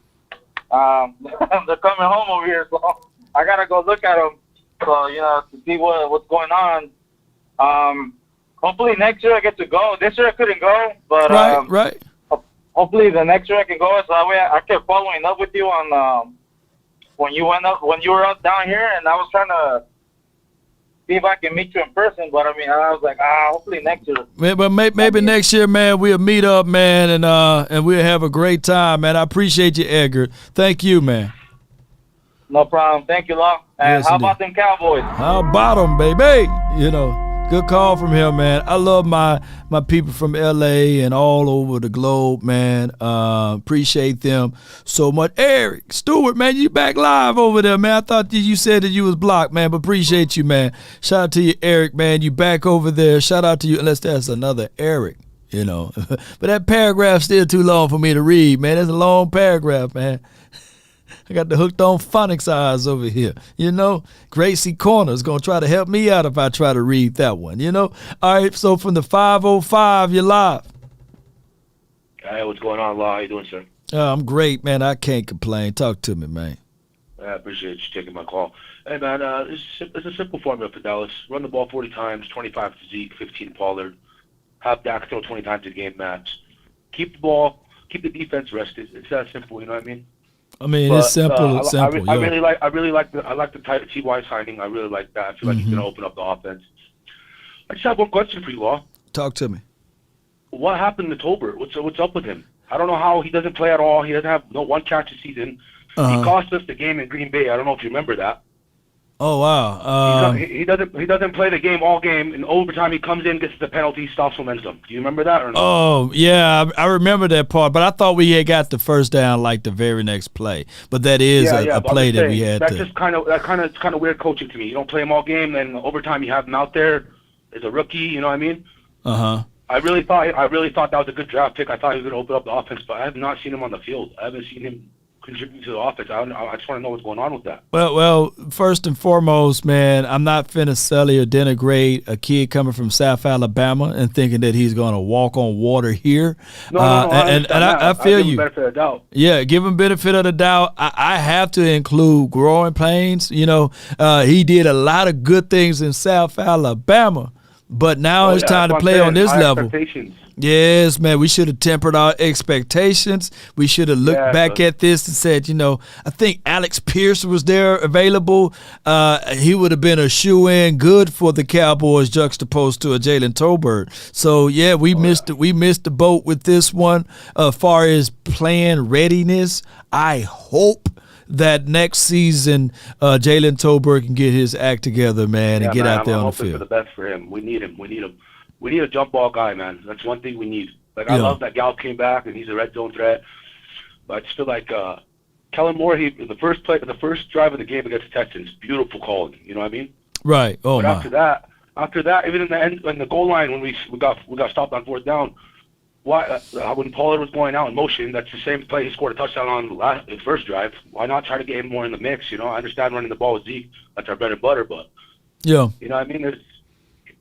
they're coming home over here, so I got to go look at them. So, to see what's going on. Hopefully next year I get to go. This year I couldn't go, but right. Hopefully the next year I can go. So that way I kept following up with you on when you were up down here, and I was trying to see if I can meet you in person. But I mean, I was like, hopefully next year. But maybe next year, man, we'll meet up, man, and we'll have a great time, man. I appreciate you, Edgar. Thank you, man. No problem. Thank you, Law. And Yes, how indeed. about them Cowboys? How about them, baby? Good call from him, man. I love my people from L.A. and all over the globe, man. Appreciate them so much. Eric Stewart, man, you back live over there, man. I thought you said that you was blocked, man, but appreciate you, man. Shout out to you, Eric, man. You back over there. Shout out to you, unless that's another Eric, But that paragraph's still too long for me to read, man. That's a long paragraph, man. I got the hooked on phonics eyes over here. Gracie Corner's going to try to help me out if I try to read that one, All right, so from the 505, you're live. Hey, what's going on, Law? How you doing, sir? I'm great, man. I can't complain. Talk to me, man. I appreciate you taking my call. Hey, man, it's a simple formula for Dallas. Run the ball 40 times, 25 to Zeke, 15 Pollard. Have Dak throw 20 times a game max. Keep the ball, keep the defense rested. It's that simple, you know what I mean? It's simple. It's simple. I really like the T.Y. signing. I really like that. I feel like he's gonna open up the offense. I just have one question for you, Law. Talk to me. What happened to Tolbert? What's up with him? I don't know how he doesn't play at all. He doesn't have no one catch a season. He cost us the game in Green Bay. I don't know if you remember that. Oh wow. He doesn't play the game all game. In overtime, he comes in, gets the penalty, stops momentum. Do you remember that or no? Oh yeah, I remember that part. But I thought we had got the first down like the very next play. But that is a play that we had. That's just kind of weird coaching to me. You don't play him all game, then overtime you have him out there as a rookie. You know what I mean? I really thought that was a good draft pick. I thought he was going to open up the offense, but I have not seen him on the field. I haven't seen him contribute to the offense. I just want to know what's going on with that. Well, first and foremost, man, I'm not finna sully or denigrate a kid coming from South Alabama and thinking that he's going to walk on water here. No, I feel you. Benefit of the doubt. Yeah, give him benefit of the doubt. I have to include growing pains. He did a lot of good things in South Alabama, but now it's time to play on this level. Yes, man, we should have tempered our expectations. We should have looked back at this and said, I think Alex Pierce was there available. He would have been a shoe-in good for the Cowboys juxtaposed to a Jalen Tolbert. So, yeah, we missed the boat with this one. As far as playing readiness, I hope that next season Jalen Tolbert can get his act together, man, and get out there on the field. I'm hoping for the best for him. We need him. We need a jump ball guy, man. That's one thing we need. I love that Gallup came back and he's a red zone threat. But I just feel like Kellen Moore, the first drive of the game against the Texans, beautiful calling. You know what I mean? Right. Oh, but my. After that, After that, even in the end, in the goal line, when we got stopped on 4th down, when Pollard was going out in motion, that's the same play he scored a touchdown on his first drive. Why not try to get him more in the mix? You know, I understand running the ball with Zeke, that's our bread and butter, but yeah, you know what I mean.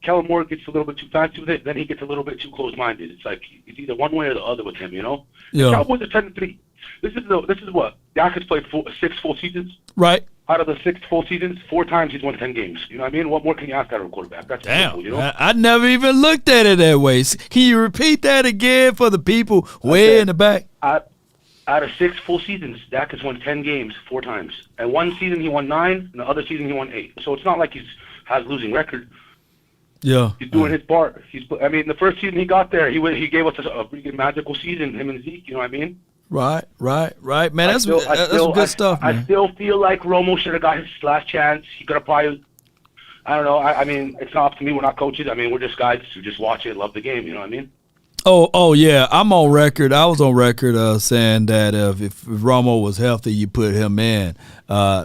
Kellen Moore gets a little bit too fancy with it, then he gets a little bit too close-minded. It's like it's either one way or the other with him. You know, yeah. The Cowboys are 10-3. This is what Dak has played 6 full seasons. Right. Out of the 6 full seasons, 4 times he's won 10 games. You know what I mean? What more can you ask out of a quarterback? That's damn. simple, you know? I never even looked at it that way. Can you repeat that again for the people way in the back? Out of 6 full seasons, Dak has won 10 games 4 times. And one season he won 9, and the other season he won 8. So it's not like has losing record. Yeah. He's doing his part. The first season he got there, he gave us a pretty good magical season, him and Zeke, you know what I mean? Right. Man, that's some good stuff, man. I still feel like Romo should have got his last chance. He could have probably, I don't know. I mean, it's not up to me. We're not coaches. I mean, we're just guys who just watch it, love the game. You know what I mean? Oh yeah. I'm on record. I was on record saying that if Romo was healthy, you put him in.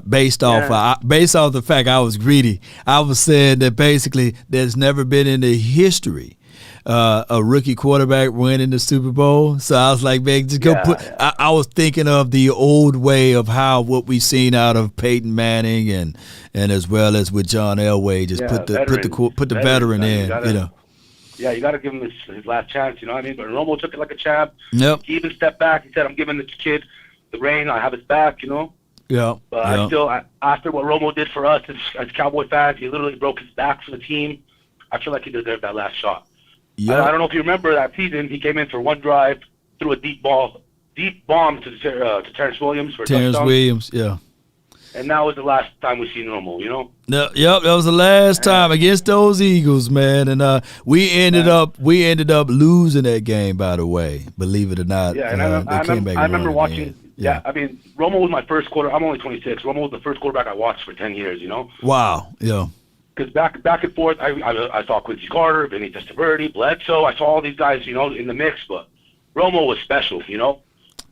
Based off the fact I was greedy. I was saying that basically there's never been in the history a rookie quarterback winning the Super Bowl. So I was like, man, just go put. Yeah. I was thinking of the old way of what we've seen out of Peyton Manning and as well as with John Elway, just put the veteran in. You know. Yeah, you got to give him his last chance. You know what I mean? But Romo took it like a champ. Yep. He even stepped back. He said, "I'm giving this kid the reign. I have his back." You know. Yeah. But after what Romo did for us as Cowboy fans, he literally broke his back for the team. I feel like he deserved that last shot. Yeah. I don't know if you remember that season. He came in for one drive, threw a deep bomb to Terrence Williams for a touchdown. Williams, yeah. And that was the last time we seen Romo, you know. Yep, that was the last time against those Eagles, man. And we ended up losing that game, by the way. Believe it or not. Yeah, and I remember watching. Yeah, I mean, Romo was my first quarter. I'm only 26. Romo was the first quarterback I watched for 10 years. You know. Wow. Yeah. Because back and forth, I saw Quincy Carter, Vinny Testaverde, Bledsoe. I saw all these guys, you know, in the mix. But Romo was special, you know.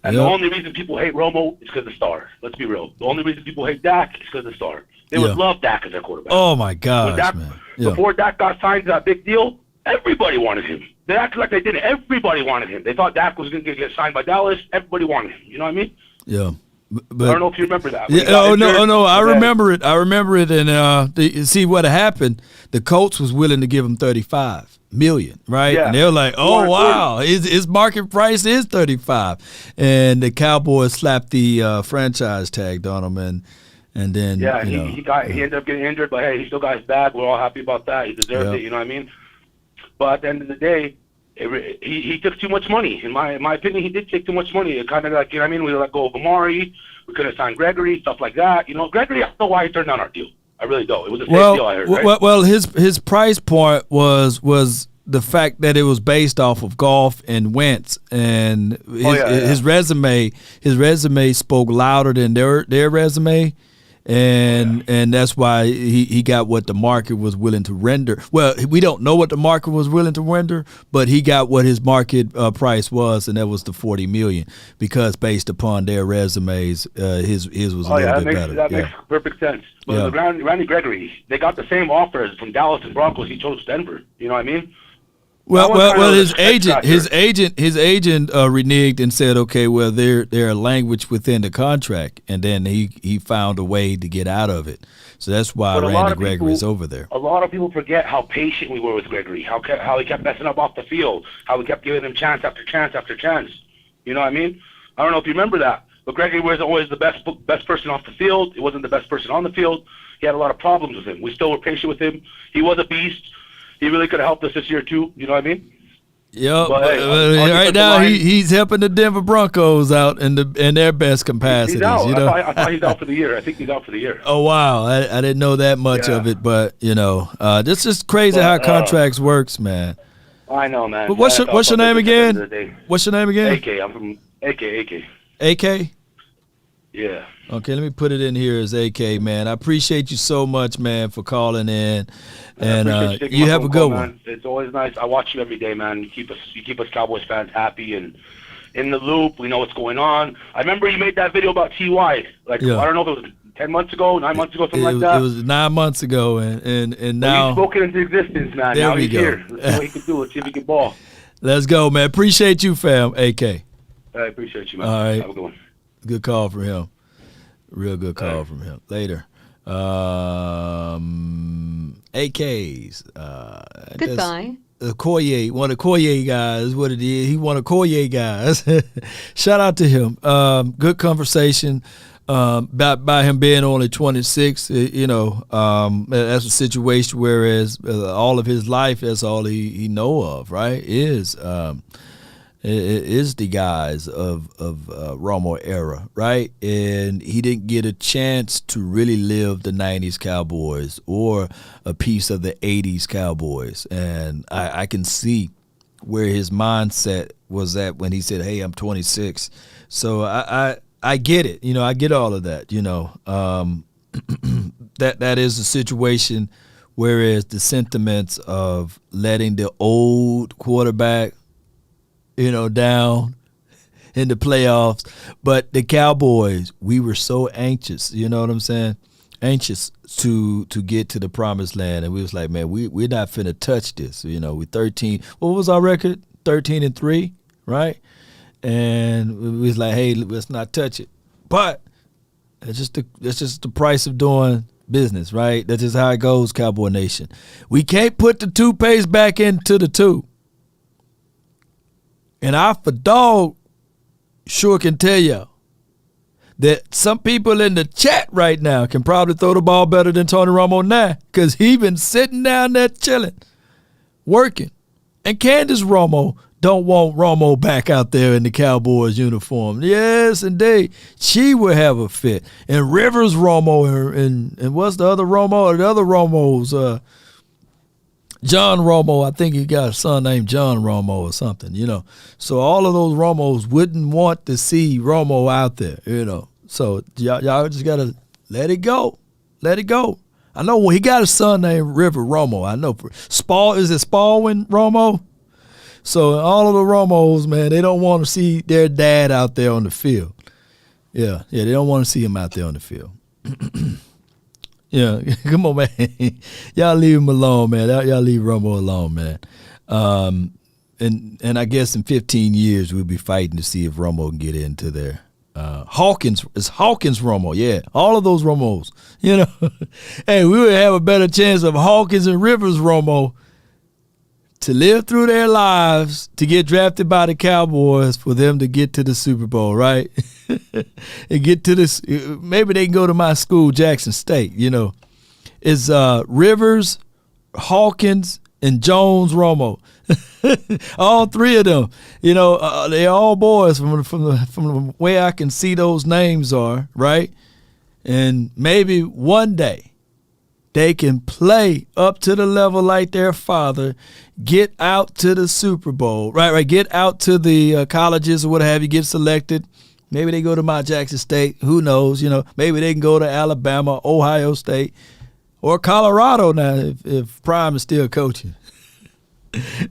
And the only reason people hate Romo is because of the star. Let's be real. The only reason people hate Dak is because of the star. They would love Dak as their quarterback. Oh, my gosh, man. Before Dak got signed to that big deal, everybody wanted him. They acted like they didn't. Everybody wanted him. They thought Dak was going to get signed by Dallas. Everybody wanted him. You know what I mean? Yeah. But, I don't know if you remember that. Yeah, no. I remember it. And see what happened. The Colts was willing to give him $35 million, right? Yeah. And they were like, "Oh wow, his market price is $35," and the Cowboys slapped the franchise tag on him, and then he ended up getting injured, but hey, he still got his bag. We're all happy about that. He deserved it. You know what I mean? But at the end of the day, he took too much money. In my opinion, he did take too much money. It kind of like, you know what I mean? We let go of Amari. We could have signed Gregory, stuff like that. You know, Gregory, I don't know why he turned down our deal. I really don't. It was a safe deal, I heard, right? Well, his price point was the fact that it was based off of Goff and Wentz, and his resume spoke louder than their resume. And that's why he got what the market was willing to render. Well, we don't know what the market was willing to render, but he got what his market price was, and that was the $40 million, because based upon their resumes, his was a little bit better. That makes perfect sense. But Randy Gregory, they got the same offers from Dallas and Broncos. He chose Denver. You know what I mean? Well, his agent reneged and said, okay, well, they're a language within the contract, and then he found a way to get out of it. So that's why Randy Gregory is over there. A lot of people forget how patient we were with Gregory, how he kept messing up off the field, how we kept giving him chance after chance after chance. You know what I mean? I don't know if you remember that, but Gregory was always the best person off the field. He wasn't the best person on the field. He had a lot of problems with him. We still were patient with him. He was a beast. He really could have helped us this year too. You know what I mean? Yeah. Right now he's helping the Denver Broncos out in their best capacities. He's out. You know? I thought he's out for the year. I think he's out for the year. Oh wow, I didn't know that much of it, but you know, this is crazy how contracts works, man. I know, man. But what's your name again? What's your name again? AK. I'm from AK. AK. Yeah. Okay, let me put it in here as AK, man. I appreciate you so much, man, for calling in, and you have a good one. Man. It's always nice. I watch you every day, man. You keep us Cowboys fans happy and in the loop. We know what's going on. I remember you made that video about Ty. I don't know if it was 10 months ago, 9 months ago, something like that. It was 9 months ago, and now he's spoken into existence, man. There now we he's go. here. Let's see what he can do. Let's see if he can ball. Let's go, man. Appreciate you, fam. AK. I appreciate you, man. All right. Have a good one. Good call from him. Real good call from him. Later. AKs. Goodbye. Koye, one of Koye guys, what it is. He one of Koye guys. Shout out to him. Good conversation by him being only 26. That's a situation whereas all of his life, that's all he know of, right? Is the guys of Romo era, right? And he didn't get a chance to really live the 90s Cowboys or a piece of the 80s Cowboys. And I can see where his mindset was at when he said, hey, I'm 26. So I get it. I get all of that, that is a situation, whereas the sentiments of letting the old quarterback down in the playoffs. But the Cowboys, we were so anxious, you know what I'm saying? Anxious to get to the promised land. And we was like, man, we're not finna touch this. We 13. What was our record? 13-3, right? And we was like, hey, let's not touch it. But that's just the price of doing business, right? That's just how it goes, Cowboy Nation. We can't put the toothpaste back into the tube. And I, for dog, sure can tell y'all that some people in the chat right now can probably throw the ball better than Tony Romo now, because he been sitting down there chilling, working. And Candace Romo don't want Romo back out there in the Cowboys uniform. Yes, indeed. She would have a fit. And Rivers Romo and what's the other Romo? The other Romos, John Romo, I think he got a son named John Romo or something, So all of those Romos wouldn't want to see Romo out there, So y'all just got to let it go. Let it go. I know he got a son named River Romo. I know. Is it Spalding Romo? So all of the Romos, man, they don't want to see their dad out there on the field. Yeah, they don't want to see him out there on the field. Yeah, come on, man. Y'all leave him alone, man. Y'all leave Romo alone, man. And I guess in 15 years we'll be fighting to see if Romo can get into there. Hawkins Romo, yeah. All of those Romos, Hey, we would have a better chance of Hawkins and Rivers Romo to live through their lives to get drafted by the Cowboys for them to get to the Super Bowl, right? And get to this. Maybe they can go to my school, Jackson State. It's Rivers, Hawkins, and Jones Romo. All three of them. They're all boys from the way I can see those names are, right? And maybe one day they can play up to the level like their father, get out to the Super Bowl, right? Get out to the colleges or what have you, get selected. Maybe they go to my Jackson State. Who knows? Maybe they can go to Alabama, Ohio State, or Colorado now if Prime is still coaching.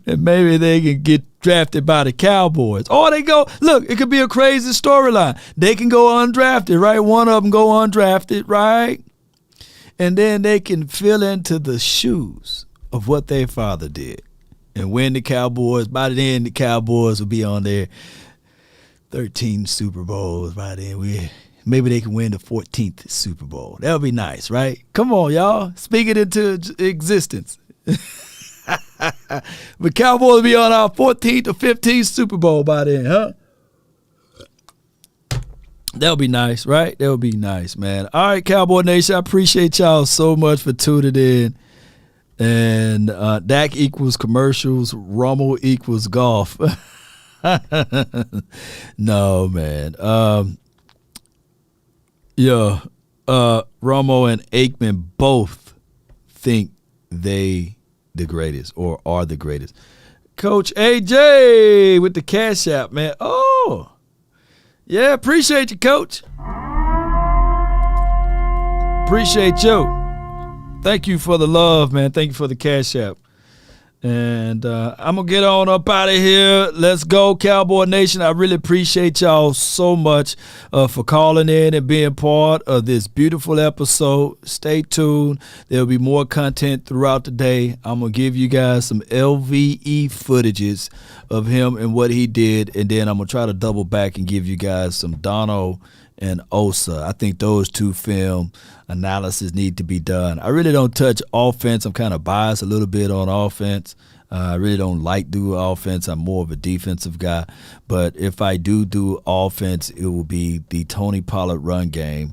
And maybe they can get drafted by the Cowboys. Or they go, look, it could be a crazy storyline. They can go undrafted, right? One of them go undrafted, right? And then they can fill into the shoes of what their father did. And win the Cowboys. By then, the Cowboys will be on their 13 Super Bowls by then. Maybe they can win the 14th Super Bowl. That would be nice, right? Come on, y'all. Speak it into existence. But Cowboys will be on our 14th or 15th Super Bowl by then, huh? That would be nice, right? That would be nice, man. All right, Cowboy Nation, I appreciate y'all so much for tuning in. And Dak equals commercials, Romo equals golf. No, man. Romo and Aikman both think they the greatest or are the greatest. Coach AJ with the Cash App, man. Oh, yeah, appreciate you, Coach. Appreciate you. Thank you for the love, man. Thank you for the Cash App. And I'm going to get on up out of here. Let's go, Cowboy Nation. I really appreciate y'all so much for calling in and being part of this beautiful episode. Stay tuned. There'll be more content throughout the day. I'm going to give you guys some LVE footages of him and what he did, and then I'm going to try to double back and give you guys some Dono and Osa. I think those two film analysis need to be done. I really don't touch offense. I'm kind of biased a little bit on offense. I really don't like do offense. I'm more of a defensive guy. But if I do offense, it will be the Tony Pollard run game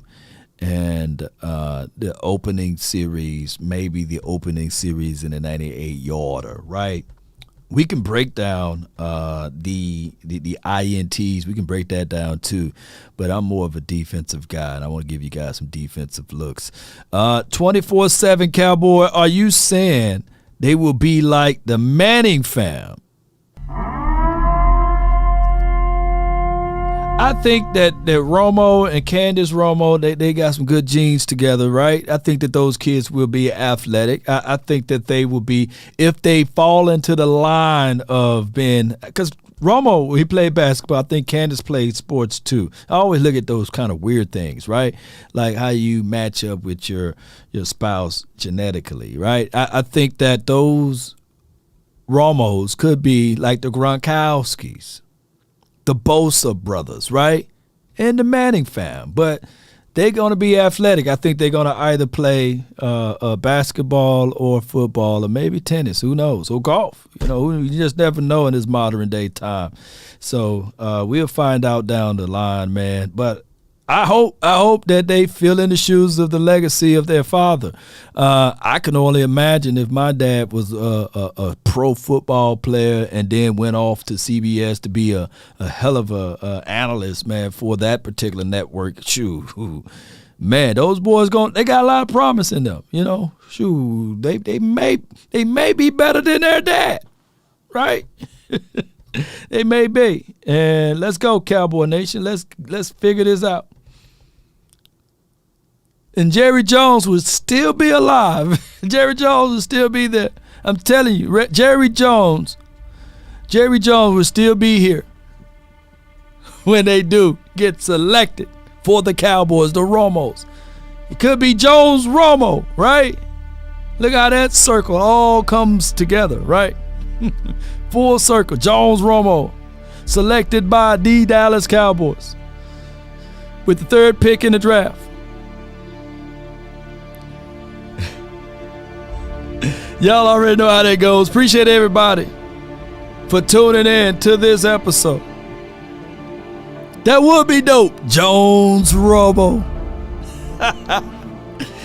and the opening series, maybe the opening series in the 98-yarder, right? We can break down the INTs. We can break that down too. But I'm more of a defensive guy, and I want to give you guys some defensive looks. 24/7 Cowboy, are you saying they will be like the Manning fam? I think that Romo and Candace Romo, they got some good genes together, right? I think that those kids will be athletic. I think that they will be, if they fall into the line of being, because Romo, he played basketball. I think Candace played sports too. I always look at those kind of weird things, right? Like how you match up with your spouse genetically, right? I think that those Romos could be like the Gronkowskis, the Bosa brothers, right? And the Manning fam. But they're going to be athletic. I think they're going to either play basketball or football or maybe tennis. Who knows? Or golf. You just never know in this modern day time. So we'll find out down the line, man. But I hope that they fill in the shoes of the legacy of their father. I can only imagine if my dad was a pro football player and then went off to CBS to be a hell of a analyst, man, for that particular network. Shoot, man, those boys they got a lot of promise in them. Shoot, they may be better than their dad, right? They may be. And let's go, Cowboy Nation. Let's figure this out. And Jerry Jones would still be alive. Jerry Jones would still be there. I'm telling you, Jerry Jones would still be here when they do get selected for the Cowboys, the Romos. It could be Jones Romo, right? Look how that circle all comes together, right? Full circle. Jones Romo, selected by the Dallas Cowboys with the 3rd pick in the draft. Y'all already know how that goes. Appreciate everybody for tuning in to this episode. That would be dope. Jones Romo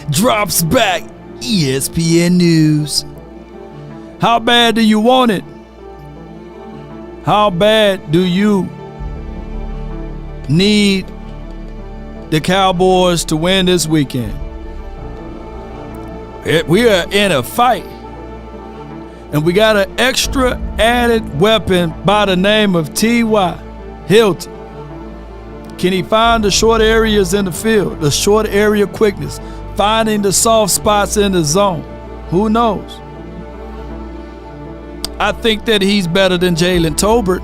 drops back. ESPN News. How bad do you want it? How bad do you need the Cowboys to win this weekend? We are in a fight. And we got an extra added weapon by the name of T.Y. Hilton. Can he find the short areas in the field, the short area quickness, finding the soft spots in the zone? Who knows? I think that he's better than Jalen Tolbert.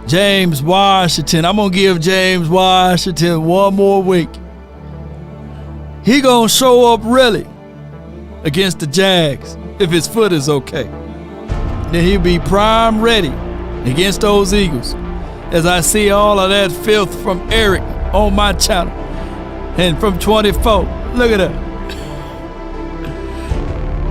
James Washington. I'm going to give James Washington one more week. He going to show up really against the Jags if his foot is okay. Then he'll be prime ready against those Eagles. As I see all of that filth from Eric on my channel and from 24. Look at that.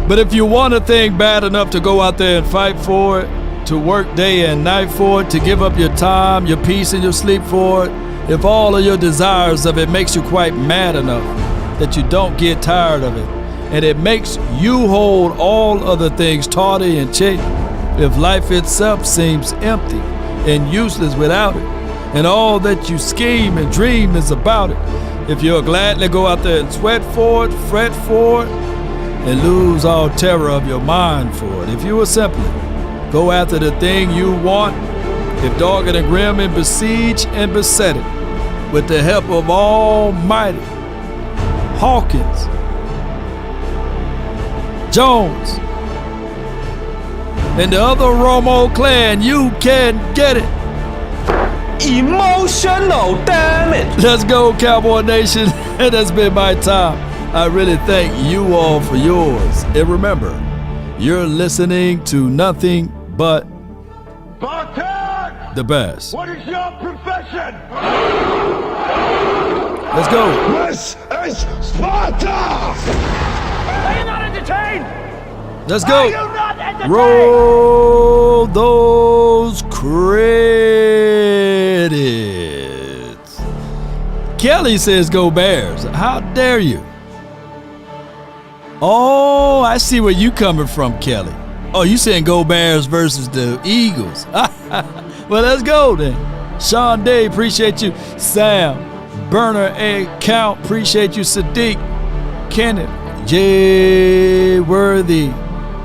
But if you want a thing bad enough to go out there and fight for it, to work day and night for it, to give up your time, your peace, and your sleep for it, if all of your desires of it makes you quite mad enough that you don't get tired of it, and it makes you hold all other things tawdry and cheap, if life itself seems empty and useless without it, and all that you scheme and dream is about it, if you'll gladly go out there and sweat for it, fret for it, and lose all terror of your mind for it, if you will simply go after the thing you want, if dogged and grim and besiege and beset it, with the help of Almighty Hawkins, Jones, and the other Romo clan, you can get it. Emotional damage. Let's go, Cowboy Nation. It has been my time. I really thank you all for yours. And remember, you're listening to nothing but the best. What is your profession? Let's go. This is Sparta! Are you not entertained? Let's go. Are you not entertained? Roll those credits. Kelly says go Bears. How dare you? Oh, I see where you coming from, Kelly. Oh, you saying go Bears versus the Eagles. Well, let's go then. Sean Day, appreciate you. Sam, Burner A. Count, appreciate you. Sadiq, Kenneth, J. Worthy,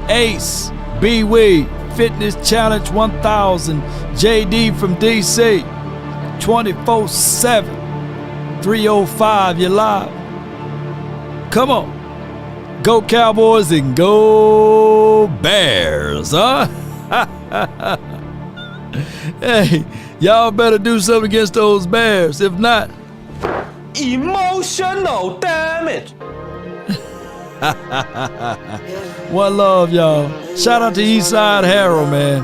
Ace, B. Wade, Fitness Challenge 1000, JD from DC, 24/7, 305, you're live. Come on. Go Cowboys and go Bears, huh? Hey, y'all better do something against those Bears. If not, emotional damage. One love, y'all. Shout out to Eastside Harold, man.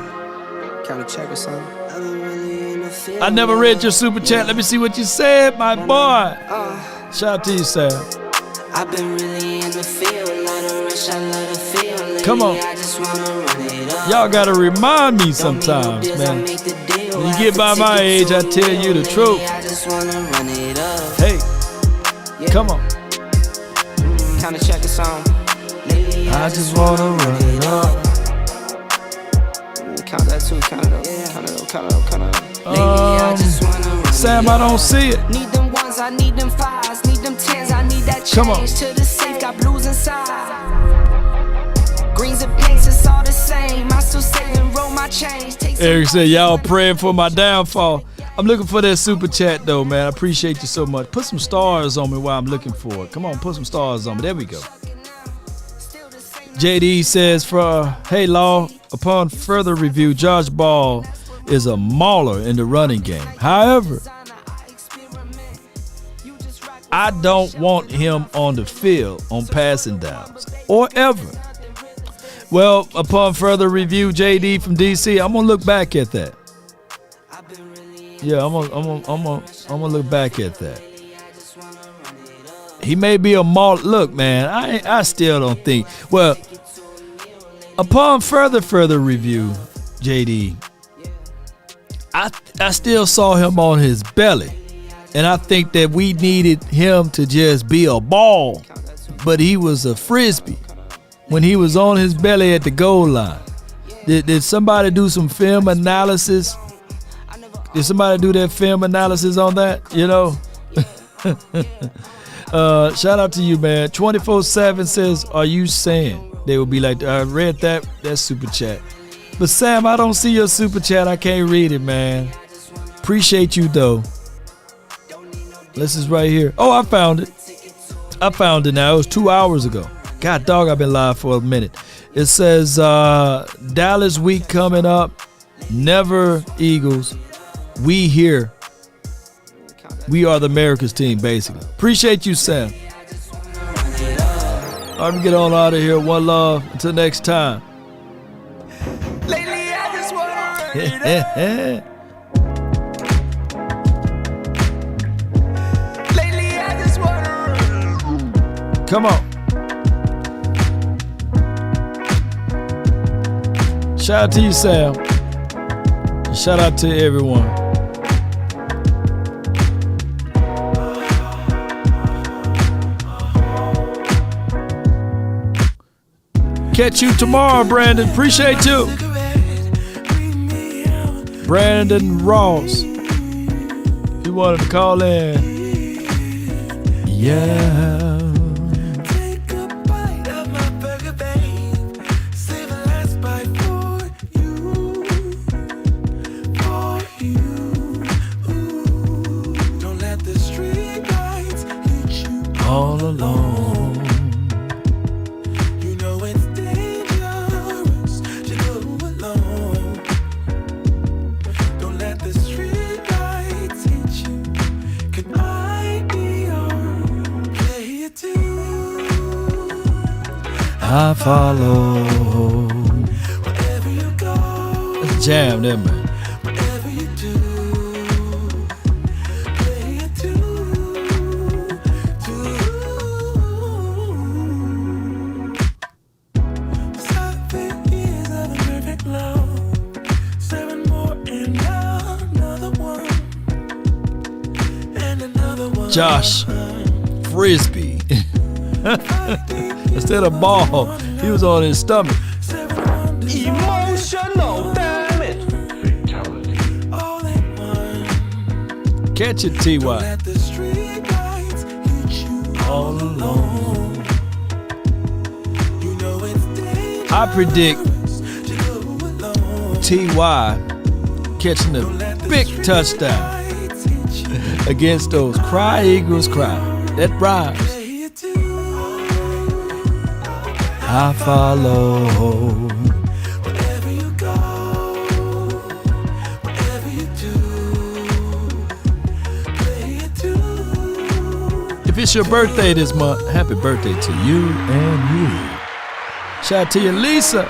I never read your super chat. Let me see what you said, my boy. Shout out to you, Sam. I've been really in the field, love the rush, I love the feeling. Come on. I just wanna run it up. Y'all gotta remind me sometimes, man. When you get by my age, I tell you the truth. I just wanna run it up. Hey, come on. Kinda check a song. I just wanna run it up. Count that too, count it up, count it up, count it up, count it up. Sam, I don't see it. Need them ones, I need them fives, need them tens, I need that Come on. change to the safe, got blues inside. Greens and pinks, it's all the same. I still save and roll my change. Eric said, y'all praying for my downfall. I'm looking for that super chat, though, man. I appreciate you so much. Put some stars on me while I'm looking for it. Come on, put some stars on me. There we go. JD says, hey, Law, upon further review, Josh Ball is a mauler in the running game. However, I don't want him on the field on passing downs or ever. Well, upon further review, JD from DC, I'm gonna look back at that. Yeah, I'm gonna look back at that. He may be a mauler. Look, man, I still don't think. Well, upon further review, JD, I still saw him on his belly. And I think that we needed him to just be a ball, but he was a frisbee when he was on his belly at the goal line. Did somebody do some film analysis? Did somebody do that film analysis on that? You know? Shout out to you, man. 24/7 says, are you saying? They will be like, I read that super chat. But Sam, I don't see your super chat. I can't read it, man. Appreciate you, though. This is right here. Oh, I found it. I found it now. It was 2 hours ago. God dog, I've been live for a minute. It says, Dallas week coming up. Never Eagles. We here. We are the America's team, basically. Appreciate you, Sam. All right, we get on out of here. One love. Until next time. Lately, I just wanna run it up. Come on. Shout out to you, Sam. Shout out to everyone. Catch you tomorrow, Brandon. Appreciate you. Brandon Ross. He wanted to call in. Yeah. All alone. You know it's dangerous to go alone. I follow. Let's jam them, man. Josh Frisbee. Instead of ball, he was on his stomach. Emotional damage. Catch it, T.Y. All alone. I predict T.Y. catching a big touchdown against those Cry Eagles cry. That rhymes. I follow. Wherever you go, whatever you do, play it too. If it's your birthday this month, happy birthday to you and you. Shout out to you, Lisa.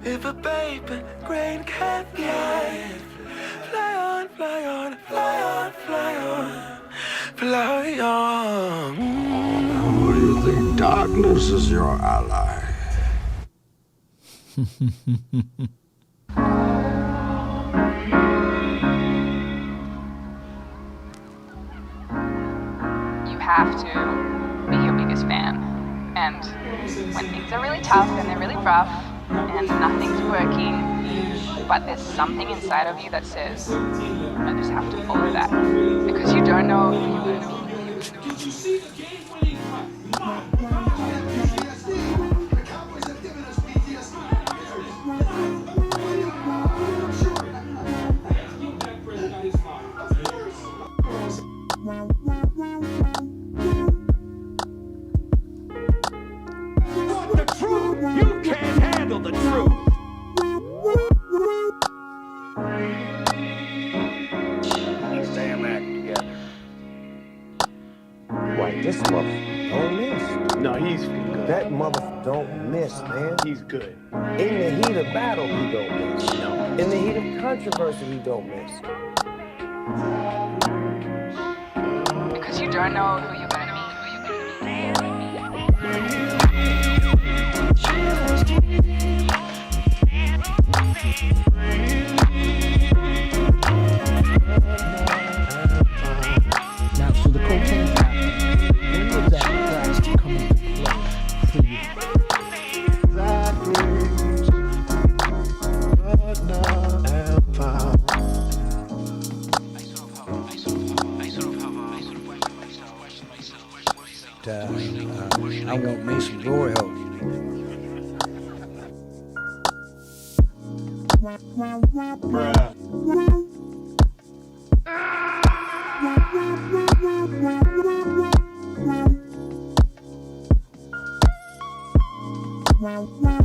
If a baby grain can fly, fly on, fly on, fly on, fly on, fly on. What do you think? Darkness is your ally. You have to be your biggest fan. And when things are really tough and they're really rough, and nothing's working, but there's something inside of you that says, I just have to follow that, because you don't know who you're going to be. The truth! You can't handle the truth! These damn act together. Wait, this motherfucker don't miss. No, he's good. That motherfucker don't miss, man. He's good. In the heat of battle, he don't miss. No. In the heat of controversy, he don't miss. Because you don't know who you're going to be. Now, so the cocaine factor, when was that class come into play for you? I want me some glory hole.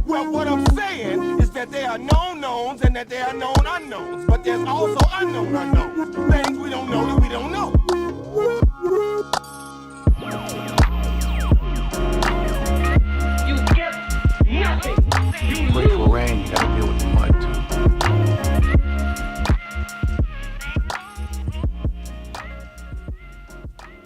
Well, what I'm saying is that there are known knowns and that there are known unknowns, but there's also unknown unknowns. Things we don't know that we don't know. You get nothing. You pray for rain, you gotta deal with the